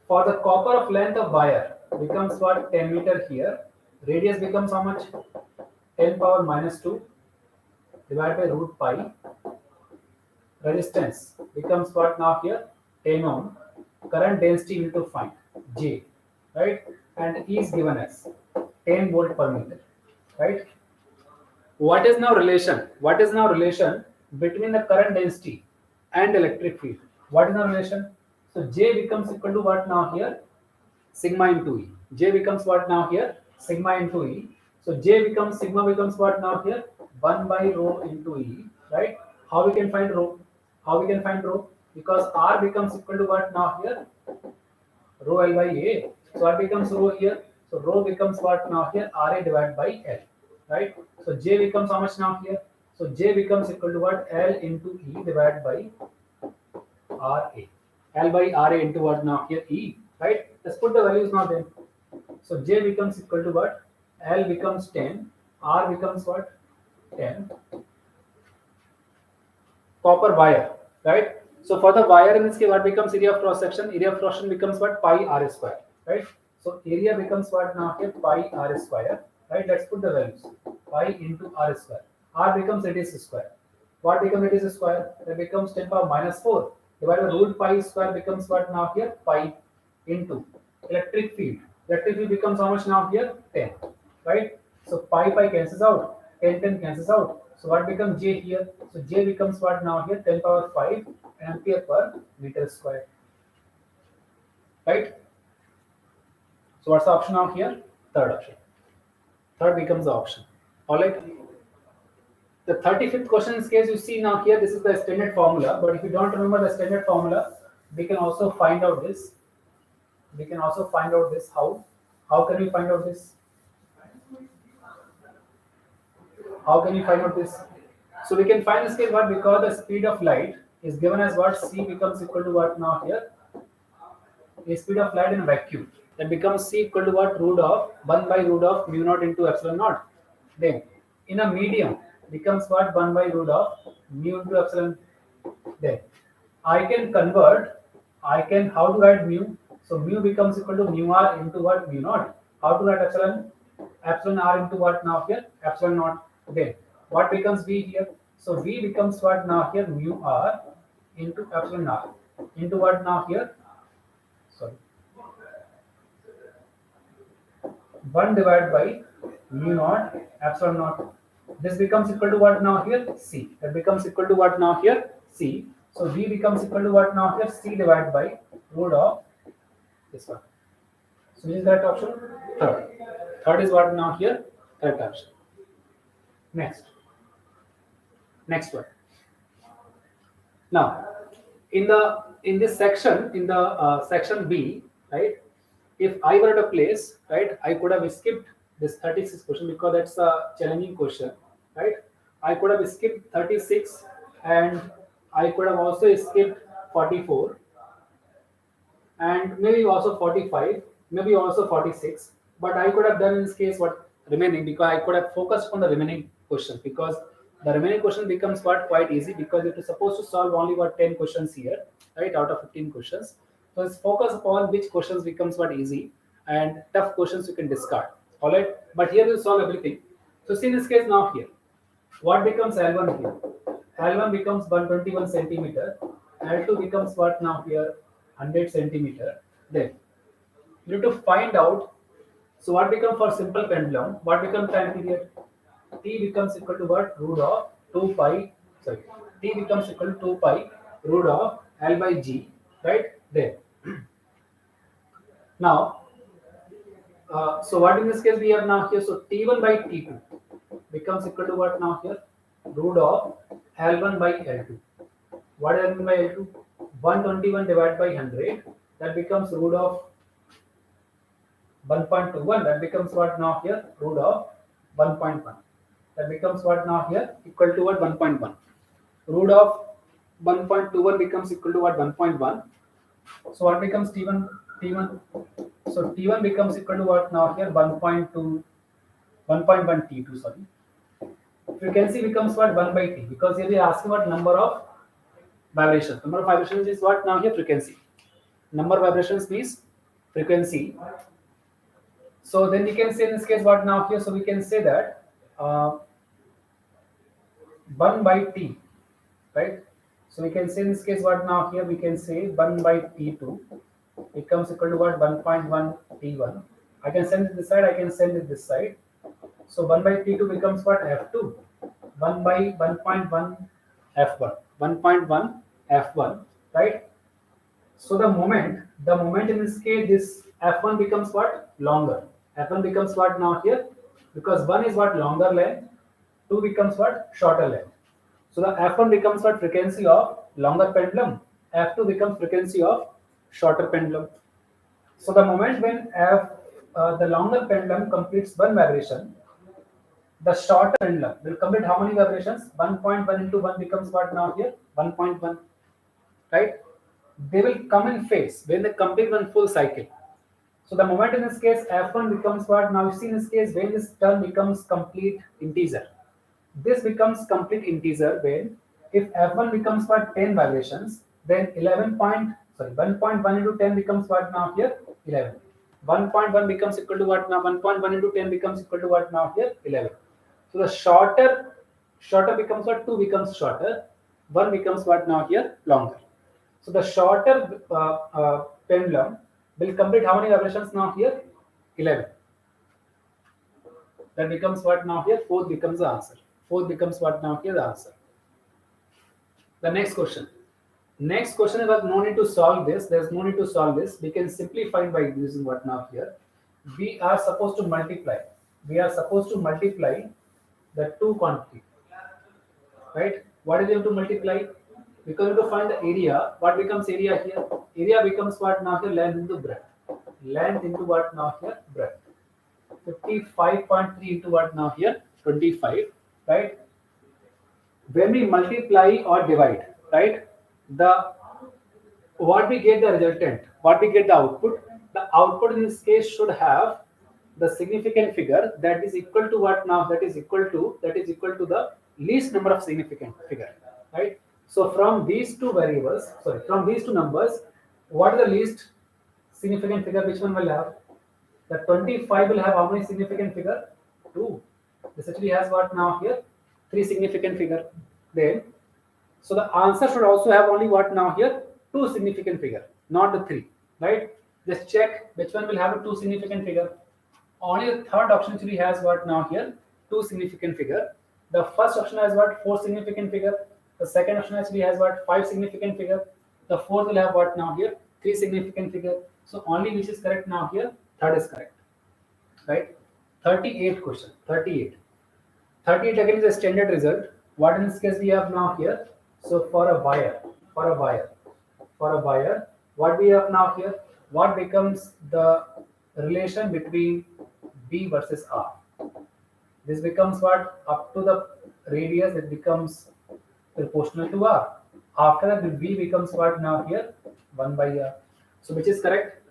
For the copper of length of wire becomes what? 10 meter here. Radius becomes how much? 10 power minus 2 divided by root pi. Resistance becomes what now here? 10 ohm. Current density you need to find J, right? And E is given as 10 volt per meter, right? What is now relation? Between the current density and electric field? What is the relation? So J becomes equal to what now here? Sigma into E. J becomes what now here? Sigma into E. So sigma becomes what now here? 1 by rho into E, right? How we can find rho? Because R becomes equal to what now here? Rho L by A. So what becomes rho here? So rho becomes what now here? RA divided by L, right? So J becomes how much now here? So J becomes equal to what? L into E divided by RA. L by RA into what now here? E, right? Let's put the values now then. So J becomes equal to what? L becomes 10. R becomes what? 10. Copper wire, right? So for the wire in this case, what becomes area of cross section? Area of cross section becomes what? Pi R square, right? So area becomes what now here? Pi R square, right? Let's put the values. Pi into R square. R becomes radius square. What becomes radius square? That becomes 10 power minus 4. Divided by root pi square becomes what now here? Pi into electric field. Electric field becomes how much now here? 10, right? So pi cancels out. 10 cancels out. So what becomes J here? So J becomes what now here? 10 power 5 ampere per meter square, right? So what's the option now here? Third option. Third becomes the option. All right. The 35th question in this case, you see now here, this is the standard formula. But if you don't remember the standard formula, we can also find out this. How? How can we find out this? So we can find this case what? Because the speed of light is given as what? C becomes equal to what now here? The speed of light in a vacuum. That becomes C equal to what? 1 by root of mu naught into epsilon naught. Then in a medium becomes what? 1 by root of mu into epsilon. Then I can convert, how to write mu? So mu becomes equal to mu r into what? Mu naught. How to write epsilon? Epsilon r into what now here? Epsilon naught. Then what becomes v here? So v becomes what now here? Mu r into epsilon r into what now here? Sorry, 1 divided by mu naught epsilon naught. This becomes equal to what now here? C. That becomes equal to what now here? C. So V becomes equal to what now here? C divided by root of this one. So which is that option? Third. Third is what now here? Correct option. Next. Next one. Now, in this section, in the section B, right? If I were to place, right, I could have skipped this 36 question because that's a challenging question, right? I could have skipped 36 and I could have also skipped 44 and maybe also 45, maybe also 46. But I could have done in this case what remaining because I could have focused on the remaining question because the remaining question becomes what quite easy because it is supposed to solve only what 10 questions here, right, out of 15 questions. So let's focus upon which questions becomes what easy and tough questions you can discard. All right, but here we'll solve everything. So see in this case now here, what becomes L1 here? L1 becomes 121 centimeter. L2 becomes what now here? 100 centimeter. Then you need to find out. So what becomes for simple pendulum? What becomes time period? T becomes equal to what? Root of 2 pi. Sorry. T becomes equal to 2 pi root of L by G. Right there. Now, so what in this case we have now here? So T1 by T2 becomes equal to what now here? Root of L1 by L2. What is L1 by L2? 121 divided by 100. That becomes root of 1.21. That becomes what now here? Root of 1.1. That becomes what now here? Equal to what? 1.1. Root of 1.21 becomes equal to what? 1.1. So what becomes T1? T1. So T1 becomes equal to what now here? 1.2, 1.1 T2. Sorry. Frequency becomes what? 1 by T because here we are asking what number of vibrations. Number of vibrations is what now here? Frequency. Number of vibrations means frequency. So then we can say in this case what now here? So we can say that 1 by T, right? So we can say in this case what now here? We can say 1 by T2 becomes equal to what? 1.1 T1. I can send it this side, I can send it this side. So 1 by T2 becomes what? F2. 1 by 1.1 F1. 1.1 F1, right? So the moment in this case, this F1 becomes what? Longer. F1 becomes what now here? Because 1 is what? Longer length. 2 becomes what? Shorter length. So the F1 becomes what? Frequency of longer pendulum. F2 becomes frequency of shorter pendulum. So the moment when the longer pendulum completes one vibration, the shorter pendulum will complete how many vibrations? 1.1 into 1 becomes what now here? 1.1, right? They will come in phase when they complete one full cycle. So the moment in this case F1 becomes what? Now you see in this case when this term becomes complete integer. This becomes complete integer when if F1 becomes what? 10 vibrations, then 1.1 into 10 becomes what now here? 11. 1.1 becomes equal to what now? 1.1 into 10 becomes equal to what now here? 11. So the shorter becomes what? 2 becomes shorter. 1 becomes what now here? Longer. So the shorter pendulum will complete how many vibrations now here? 11. That becomes what now here? Fourth becomes the answer. Fourth becomes what now here? The answer. The next question. Next question is that no need to solve this. There's no need to solve this. We can simplify by using what now here. We are supposed to multiply. We are supposed to multiply the two quantity. Right? What is it to multiply? Because we have to find the area. What becomes area here? Area becomes what now here? Length into breadth. Length into what now here? Breadth. 55.3 into what now here? 25. Right? When we multiply or divide, right? What we get the resultant, what we get the output in this case should have the significant figure that is equal to what now? That is equal to the least number of significant figure, right? So from these two variables, sorry, from these two numbers, what is the least significant figure? Which one will have? The 25 will have how many significant figure? 2. This actually has what now here? 3 significant figure. Then, so the answer should also have only what now here? 2 significant figure, not the 3. Right? Just check which one will have a 2 significant figure. Only the third option actually has what now here? 2 significant figure. The first option has what? 4 significant figure. The second option actually has what? 5 significant figure. The fourth will have what now here? 3 significant figure. So only which is correct now here? Third is correct. Right? 38 question. 38. 38 again is a standard result. What in this case we have now here? So for a wire, what we have now here? What becomes the relation between B versus R? This becomes what? Up to the radius, it becomes proportional to R. After that, the B becomes what now here? 1 by R. So which is correct?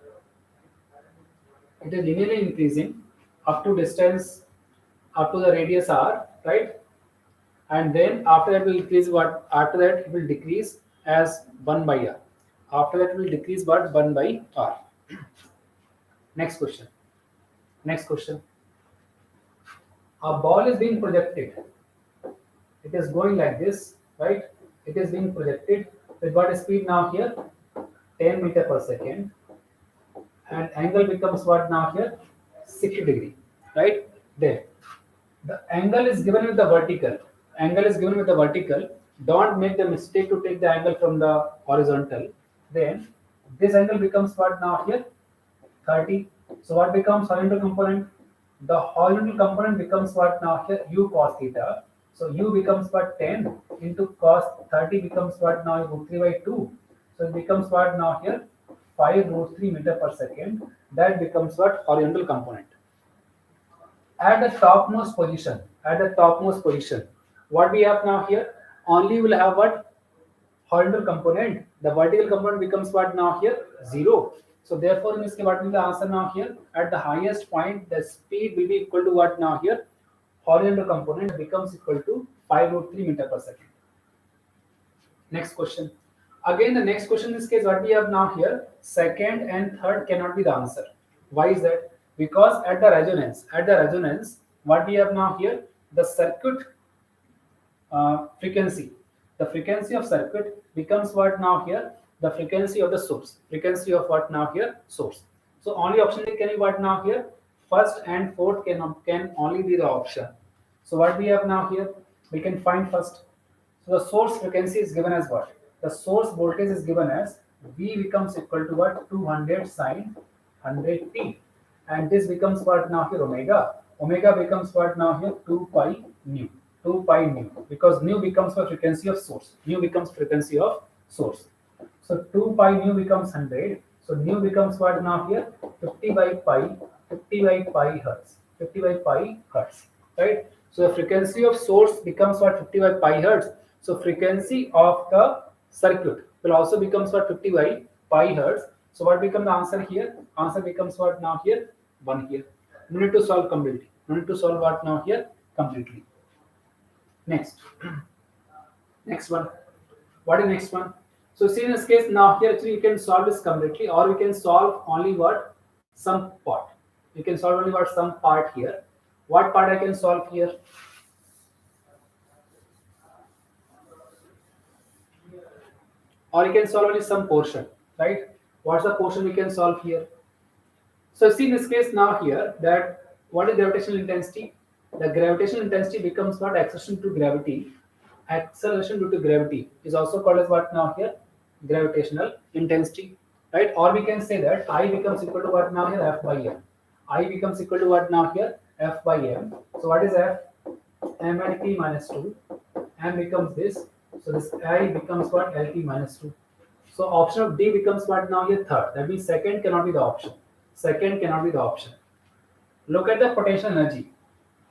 It is linearly increasing up to distance, up to the radius R, right? And then after that will increase what? After that it will decrease as 1 by R. After that it will decrease what? 1 by R. Next question. Next question. A ball is being projected. It is going like this, right? It is being projected with what speed now here? 10 meter per second. And angle becomes what now here? 60 degree, right? There. The angle is given with the vertical. Angle is given with the vertical. Don't make the mistake to take the angle from the horizontal. Then this angle becomes what now here? 30. So what becomes horizontal component? The horizontal component becomes what now here? U cos theta. So U becomes what? 10 into cos 30 becomes what now? Root 3 by 2. So it becomes what now here? 5 root 3 meter per second. That becomes what? Horizontal component. At the topmost position, what we have now here? Only will have what? Horizontal component. The vertical component becomes what now here? 0. So therefore, in this case, what will be the answer now here? At the highest point, the speed will be equal to what now here? Horizontal component becomes equal to 5 root 3 meter per second. Next question. Again, the next question in this case, what we have now here? Second and third cannot be the answer. Why is that? Because at the resonance, what we have now here? The circuit frequency. The frequency of circuit becomes what now here? The frequency of the source. Frequency of what now here? Source. So only option can be what now here? First and fourth can only be the option. So what we have now here? We can find first. So the source frequency is given as what? The source voltage is given as V becomes equal to what? 200 sine 100t. And this becomes what now here? Omega. Omega becomes what now here? 2 pi nu. 2 pi nu. Because nu becomes the frequency of source. Nu becomes frequency of source. So 2 pi nu becomes 100. So nu becomes what now here? 50 by pi hertz. 50 by pi hertz. Right? So the frequency of source becomes what? 50 by pi hertz. So frequency of the circuit will also becomes what? 50 by pi hertz. So what becomes the answer here? Answer becomes what now here? 1 here. No need to solve completely. No need to solve what now here? Completely. Next. Next one. What is next one? So see in this case now here actually you can solve this completely, or you can solve only what? Some part. You can solve only what? Some part here. What part I can solve here? Or you can solve only some portion, right? What's the portion we can solve here? So see in this case now here that what is gravitational intensity? The gravitational intensity becomes what? Acceleration to gravity. Acceleration due to gravity is also called as what now here? Gravitational intensity, right? Or we can say that I becomes equal to what now here? F by m. I becomes equal to what now here? F by m. So what is F? M at t minus 2. M becomes this. So this I becomes what? LT minus 2. So option of D becomes what now here? Third. That means second cannot be the option. Second cannot be the option. Look at the potential energy.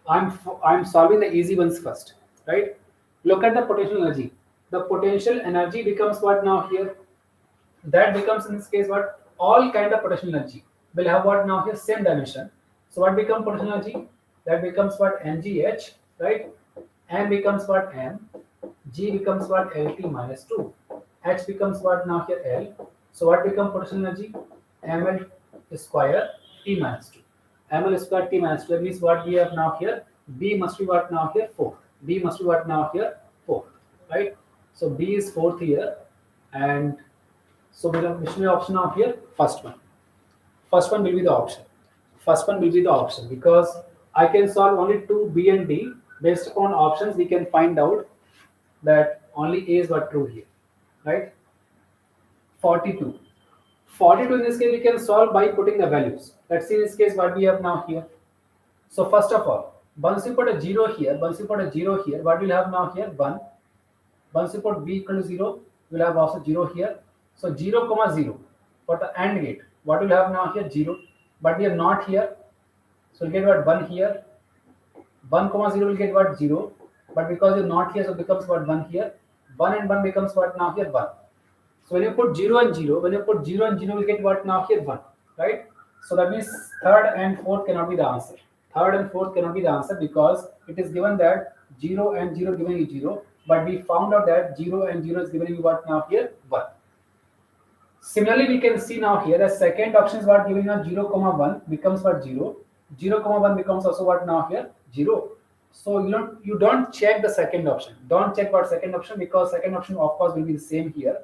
I'm solving the easy ones first, right? Look at the potential energy. The potential energy becomes what now here? That becomes in this case what? All kind of potential energy will have what now here? Same dimension. So what becomes potential energy? That becomes what? Mgh, right? M becomes what? M. G becomes what? LT minus 2. H becomes what now here? L. So what become potential energy? ml square T minus 2. ml square T minus 2. That means what we have now here? B must be what now here? 4. B must be what now here? 4. Right? So B is 4th here. And so which will be the option now here? First one. First one will be the option. First one will be the option because I can solve only 2 B and D. Based upon options, we can find out that only A is what true here, right? 42. 42 in this case we can solve by putting the values. Let's see in this case what we have now here. So first of all, once you put a 0 here, what we'll have now here? 1. Once you put B equal to 0, we'll have also 0 here. So 0, comma 0 for the AND gate. What we'll have now here? 0. But we are not here. So we'll get what? 1 here. 1, comma 0 will get what? 0. But because you're not here, so it becomes what? 1 here. 1 and 1 becomes what now here? 1. So when you put 0 and 0, we'll get what now here? 1. Right? So that means third and fourth cannot be the answer. Third and fourth cannot be the answer because it is given that 0 and 0 giving you 0. But we found out that 0 and 0 is giving you what now here? 1. Similarly, we can see now here the second option is what giving us 0, 1 becomes what? 0. 0, 1 becomes also what now here? 0. So you don't check the second option. Don't check what second option because second option of course will be the same here.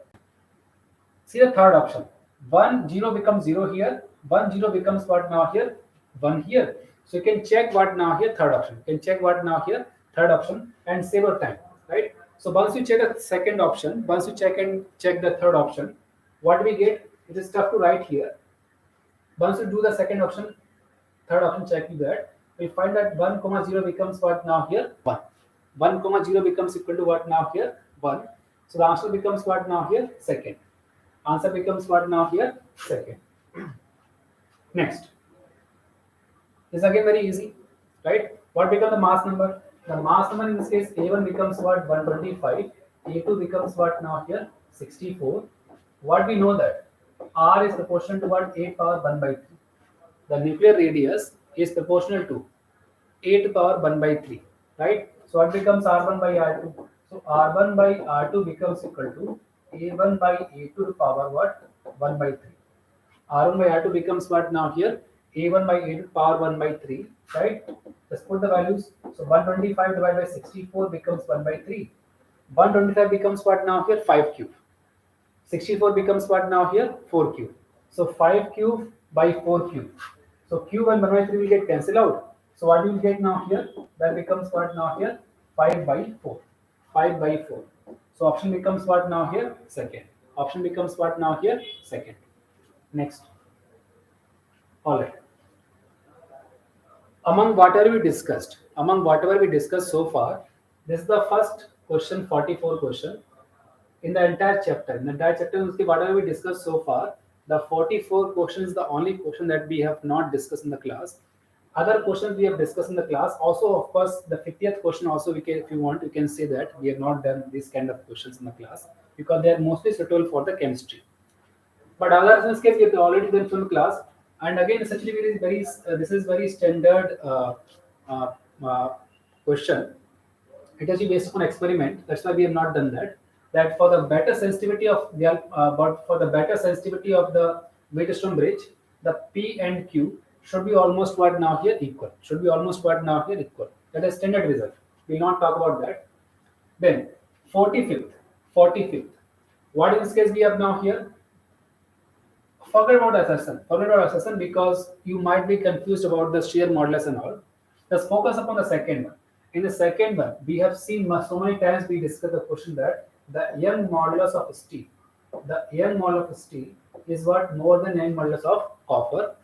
See the third option. 1, 0 becomes 0 here. 1, 0 becomes what now here? 1 here. So you can check what now here? Third option. You can check what now here? Third option and save your time. Right? So once you check the second option, once you check the third option, what we get? It is tough to write here. Once you do the second option, third option, check that. We find that 1, 0 becomes what now here? 1. 1, 0 becomes equal to what now here? 1. So the answer becomes what now here? Second. Answer becomes what now here? Second. Next. This is again very easy, right? What becomes the mass number? The mass number in this case, A1 becomes what? 125. A2 becomes what now here? 64. What we know that R is proportional to what? 8 power 1 by 3. The nuclear radius is proportional to 8 to the power 1 by 3, right? So what becomes R1 by R2? So R1 by R2 becomes equal to A1 by A2 to the power what? 1 by 3. R1 by R2 becomes what now here? A1 by A2 to the power 1 by 3, right? Let's put the values. So 125 divided by 64 becomes 1 by 3. 125 becomes what now here? 5 cube. 64 becomes what now here? 4 cube. So 5 cube by 4 cube. So cube and 1 by 3 will get cancelled out. So what we will get now here? That becomes what now here? 5 by 4. 5 by 4. So option becomes what now here? Second. Option becomes what now here? Second. Next. Alright. Among whatever we discussed so far, this is the first question, 44 question. In the entire chapter, whatever we discussed so far, the 44 question is the only question that we have not discussed in the class. Other questions we have discussed in the class. Also, of course, the 50th question also we can, if you want, you can say that we have not done these kind of questions in the class because they are mostly suitable for the chemistry. But others in this case we have already done from the class. And again, essentially, this is very standard question. It has been based on experiment. That's why we have not done that. That for the better sensitivity of the Wheatstone bridge, the P and Q should be almost what now here equal. That is standard result. We will not talk about that. Then 45th. What in this case we have now here? Forget about assertion because you might be confused about the shear modulus and all. Let's focus upon the second one. In the second one, we have seen so many times we discussed the question that the Young modulus of steel. The Young modulus of steel is what? More than Young modulus of copper.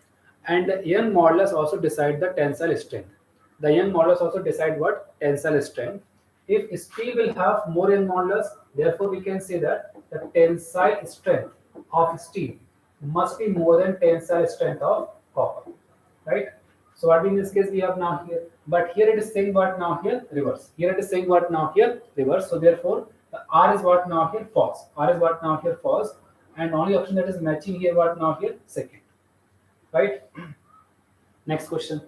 And the Young modulus also decide the tensile strength. The Young modulus also decide what? Tensile strength. If steel will have more Young modulus, therefore we can say that the tensile strength of steel must be more than tensile strength of copper, right? So what in this case we have now here, but here it is saying what now here? Reverse. So therefore the R is what now here? False. And only option that is matching here what now here? Second, right? Next question.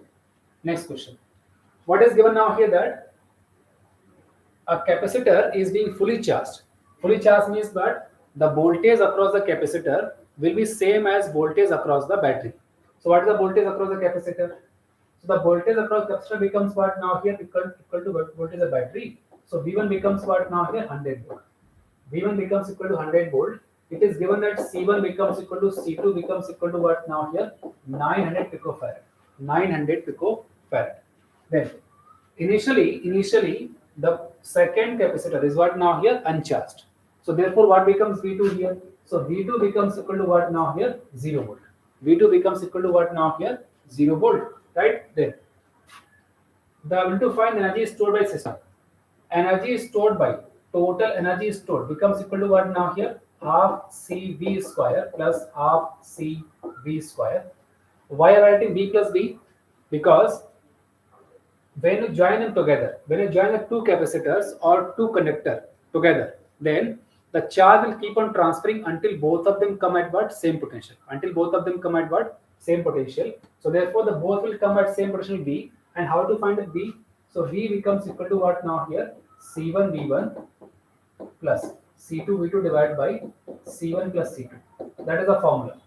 What is given now here? That a capacitor is being fully charged. Fully charged means that the voltage across the capacitor will be same as voltage across the battery. So what is the voltage across the capacitor? So the voltage across capacitor becomes what now here equal to voltage of battery. So V1 becomes what now here 100 volt. V1 becomes equal to 100 volt. It is given that C1 becomes equal to C2 becomes equal to what now here 900 picofarad. 900 picofarad. Then initially the second capacitor is what now here uncharged. So therefore what becomes V2 here? So V2 becomes equal to what now here 0 volt. V2 becomes equal to what now here 0 volt, right? Then the will to find energy stored by system. Energy stored by total energy stored becomes equal to what now here half CV square plus half CV square. Why am I writing B plus B? Because when you join them together, when you join the two capacitors or two conductor together, then the charge will keep on transferring until both of them come at what same potential. Until both of them come at what same potential. So therefore, the both will come at same potential B. And how to find the B? So V becomes equal to what now here? C1 V1 plus C2 V2 divided by C1 plus C2. That is the formula.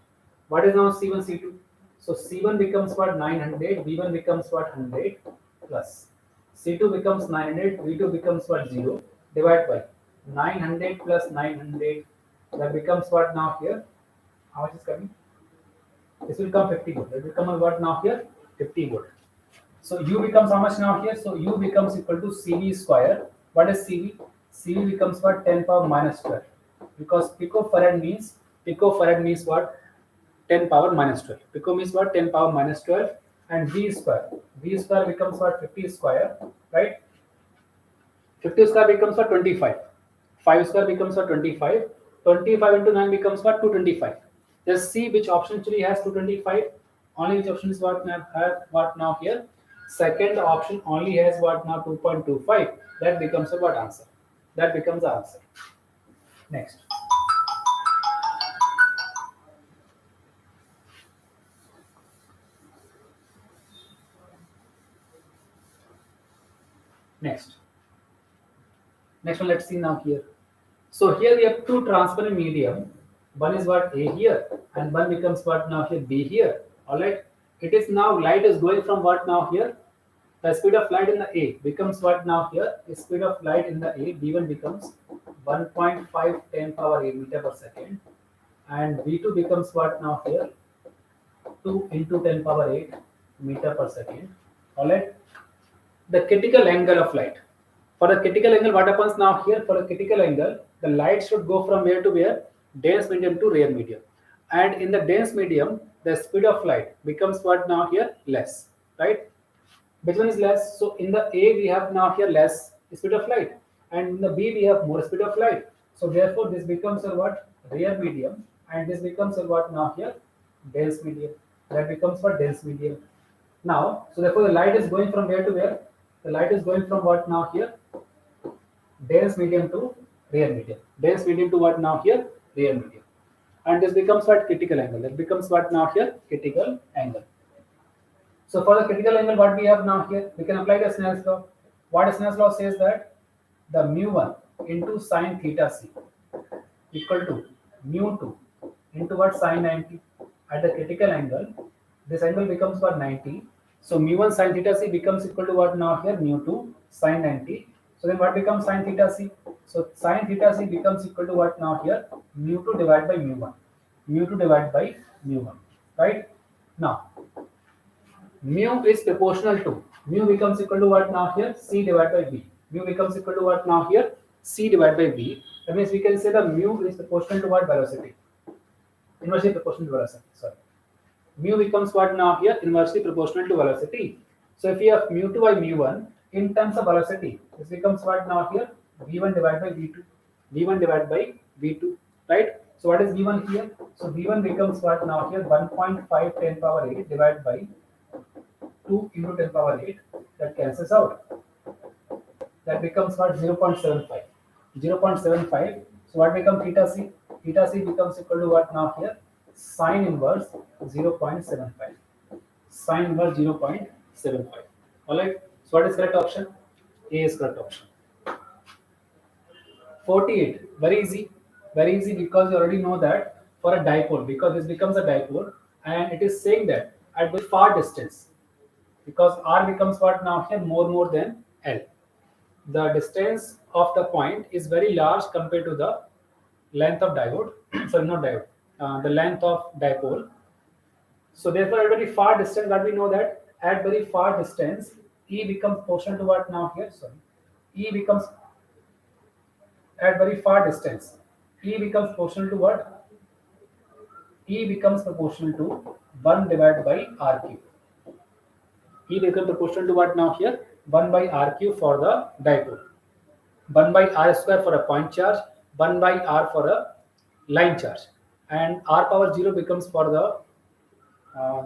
What is now C1 C2? So C1 becomes what 900, V1 becomes what 100 plus C2 becomes 900, V2 becomes what 0 divided by 900 plus 900. That becomes what now here? How much is coming? This will come 50 volt. It will come what now here? 50 volt. So U becomes how much now here? So U becomes equal to CV square. What is CV? CV becomes what 10 power minus 12. Because picofarad means what 10 power minus 12. Pico means what 10 power minus 12 and V square. V square becomes what 50 square, right? 50 square becomes what 25. 5 square becomes what 25. 25 into 9 becomes what 225. Just see which option actually has 225. Only which option is what now have what now here. Second option only has what now 2.25. That becomes a what answer. That becomes the answer. Next. Next one, let's see now here. So here we have two transparent medium. One is what A here, and one becomes what now here B here. All right. It is now light is going from what now here. The speed of light in the A becomes what now here. The speed of light in the A B1 becomes 1.5 10 power 8 meter per second, and B2 becomes what now here 2 into 10 power 8 meter per second. All right. The critical angle of light. For the critical angle, what happens now here? For the critical angle, the light should go from where to where? Dense medium to rare medium. And in the dense medium, the speed of light becomes what now here? Less, right? Which one is less? So in the A, we have now here less speed of light. And in the B, we have more speed of light. So therefore, this becomes a what? Rare medium. And this becomes a what now here? Dense medium. That becomes what? Dense medium. Now, so therefore, the light is going from where to where? The light is going from what now here? Dense medium to rare medium. Dense medium to what now here? Rare medium. And this becomes what? Critical angle. That becomes what now here? Critical angle. So for the critical angle, what we have now here? We can apply the Snell's law. What Snell's law says that the mu1 into sine theta c equal to mu2 into what sine 90 at the critical angle. This angle becomes what 90. So mu1 sine theta c becomes equal to what now here? Mu2 sine 90. So then what becomes sine theta c? So sine theta c becomes equal to what now here? Mu2 divided by mu1. Mu2 divided by mu1. Right? Now, mu is proportional to, mu becomes equal to what now here? C divided by V. Mu becomes equal to what now here? C divided by V. That means we can say the mu is proportional to what velocity? Inversely proportional to velocity. Sorry. Mu becomes what now here? Inversely proportional to velocity. So if you have mu2 by mu1 in terms of velocity, this becomes what now here? V1 divided by V2. V1 divided by V2. Right? So what is V1 here? So V1 becomes what now here? 1.5 10 power 8 divided by 2 into 10 power 8. That cancels out. That becomes what? 0.75. 0.75. So what becomes theta c? Theta c becomes equal to what now here? Sine inverse 0.75. Sine inverse 0.75. Alright. So what is correct option? A is correct option. 48. Very easy. Very easy, because you already know that for a dipole, because this becomes a dipole, and it is saying that at very far distance, because R becomes what now here, more than L. The distance of the point is very large compared to the length of diode. Sorry, not diode. The length of dipole. So therefore, at very far distance, that we know that at very far distance, E becomes proportional to what now here? Sorry, E becomes at very far distance. E becomes proportional to what? E becomes proportional to 1 divided by R cube. E becomes proportional to what now here? 1 by R cube for the dipole. 1 by R square for a point charge, 1 by R for a line charge, and R power 0 becomes for the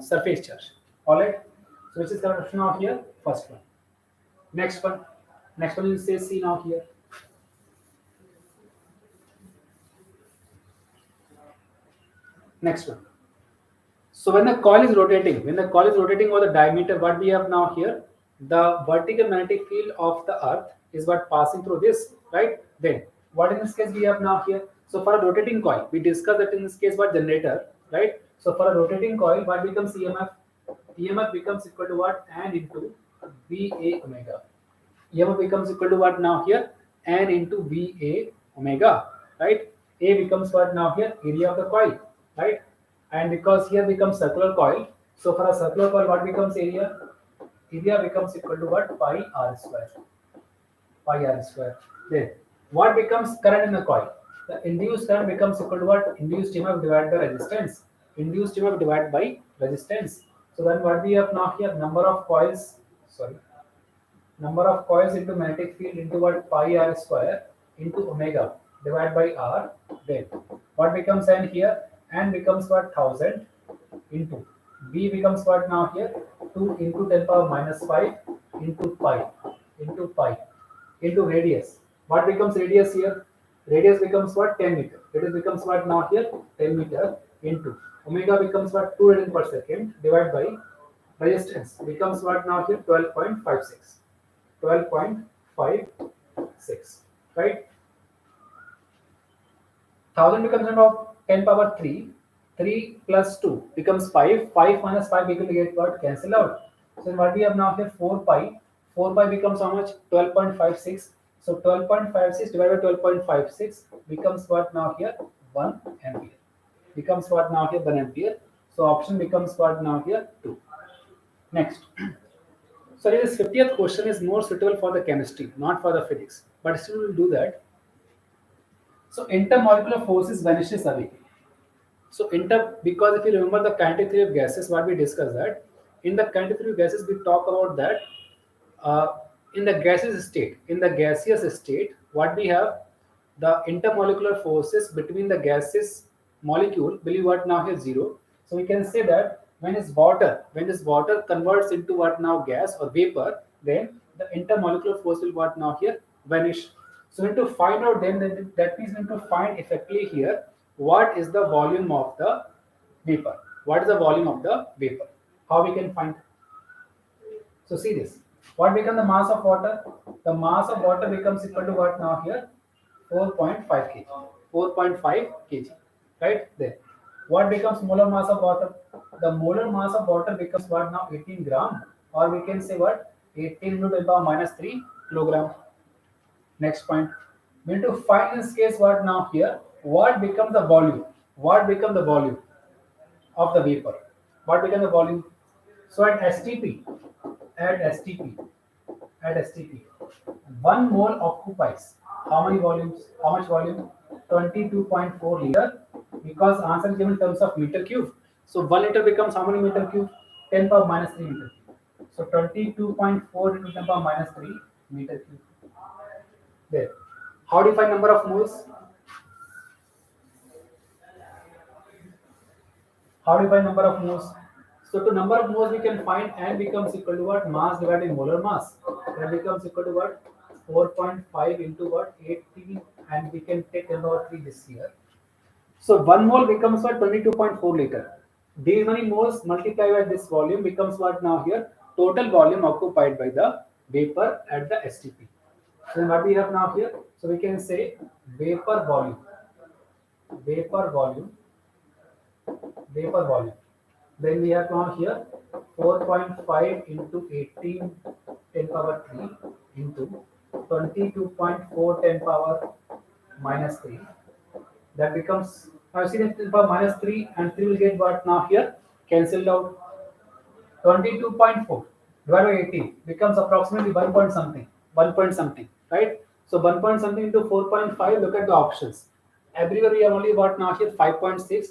surface charge. Alright. So which is correct option now here? First one. Next one. Next one is say C now here. Next one. So when the coil is rotating, over the diameter, what we have now here, the vertical magnetic field of the earth is what passing through this, right? Then what in this case we have now here? So for a rotating coil, we discussed that in this case what generator, right? So for a rotating coil, what becomes EMF? EMF becomes equal to what? N into VA omega. EMF becomes equal to what now here? N into VA omega, right? A becomes what now here? Area of the coil, right? And because here becomes circular coil, so for a circular coil, what becomes area? Area becomes equal to what? Pi r square. Pi r square. Then what becomes current in the coil? The induced current becomes equal to what? Induced EMF divided by resistance. Induced EMF divided by resistance. So then what we have now here? Number of coils. Sorry. Number of coils into magnetic field into what? Pi r square into omega divided by r. Then what becomes N here? N becomes what? 1000 into B becomes what now here? 2 into 10 power minus 5 into pi into radius. What becomes radius here? Radius becomes what? 10 meter. Radius becomes what now here? 10 meter into omega becomes what? 2 radian per second divided by resistance becomes what now here? 12.56. 12.56, right? 1000 becomes of 10 power 3. 3 plus 2 becomes 5. 5 minus 5 we will get what? Cancel out. So what we have now here? 4 pi. 4 pi becomes how much? 12.56. So 12.56 divided by 12.56 becomes what now here? 1 ampere. Becomes what now here? 1 ampere. So option becomes what now here? 2. Next. So this 50th question is more suitable for the chemistry, not for the physics. But still we'll do that. So intermolecular forces vanishes away. So because if you remember the kinetic theory of gases, what we discussed that in the kinetic theory of gases we talk about that in the gaseous state, what we have, the intermolecular forces between the gases molecule will be what now here 0. So we can say that when this water converts into what now gas or vapor, then the intermolecular force will what now here vanish. So we need to find out then that means we need to find effectively here what is the volume of the vapor. What is the volume of the vapor? How we can find? So see this. What becomes the mass of water? The mass of water becomes equal to what now here? 4.5 kg. 4.5 kg. Right there. What becomes molar mass of water? The molar mass of water becomes what now? 18 gram, or we can say what? 18 into 10 power minus 3 kilogram. Next point. We need to find in this case what now here? What becomes the volume? What becomes the volume of the vapor? What becomes the volume? So at STP, 1 mole occupies how many volumes? How much volume? 22.4 liter. Because answer is given in terms of meter cube. So 1 liter becomes how many meter cube? 10 power minus 3 meter cube. So 22.4 into 10 power minus 3 meter cube. There. How do you find number of moles? How do you find number of moles? So to number of moles we can find N becomes equal to what? Mass divided by molar mass. That becomes equal to what? 4.5 into what? 18, and we can take 10 power 3 this here. So 1 mole becomes what? 22.4 liter. These many moles multiplied by this volume becomes what now here? Total volume occupied by the vapor at the STP. So then what we have now here? So we can say vapor volume, vapor volume, vapor volume. Then we have now here 4.5 into 18 10 power 3 into 22.4 10 power minus 3. That becomes, now see that 10 power minus 3 and 3 will get what now here? Cancelled out. 22.4 divided by 18 becomes approximately 1 point something, 1 point something, right? So 1 point something into 4.5, look at the options. Everywhere we have only what now here 5.6.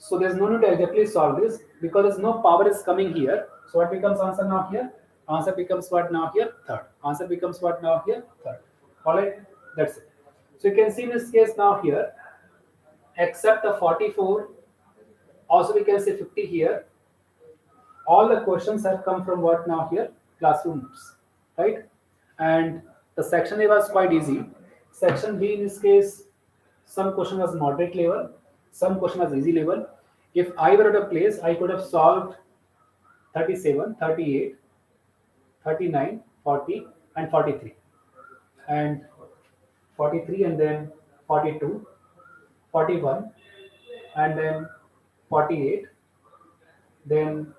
So there's no need to exactly solve this because there's no power is coming here. So what becomes answer now here? Answer becomes what now here? Third. Answer becomes what now here? Third. Alright, that's it. So you can see in this case now here, except the 44, also we can say 50 here, all the questions have come from what now here? Classrooms, right? And the section A was quite easy. Section B in this case, some question was moderate level, some question was easy level. If I were at a place, I could have solved 37, 38, 39, 40, and 43. And 43 and then 42, 41, and then 48, then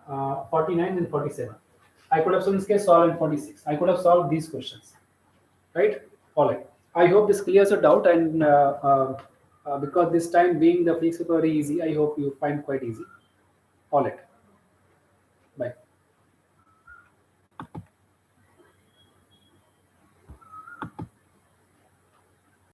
49 and 47. I could have in this case solved in 46. I could have solved these questions, right? All right. I hope this clears your doubt, and because this time being the physics paper very easy, I hope you find quite easy. All right.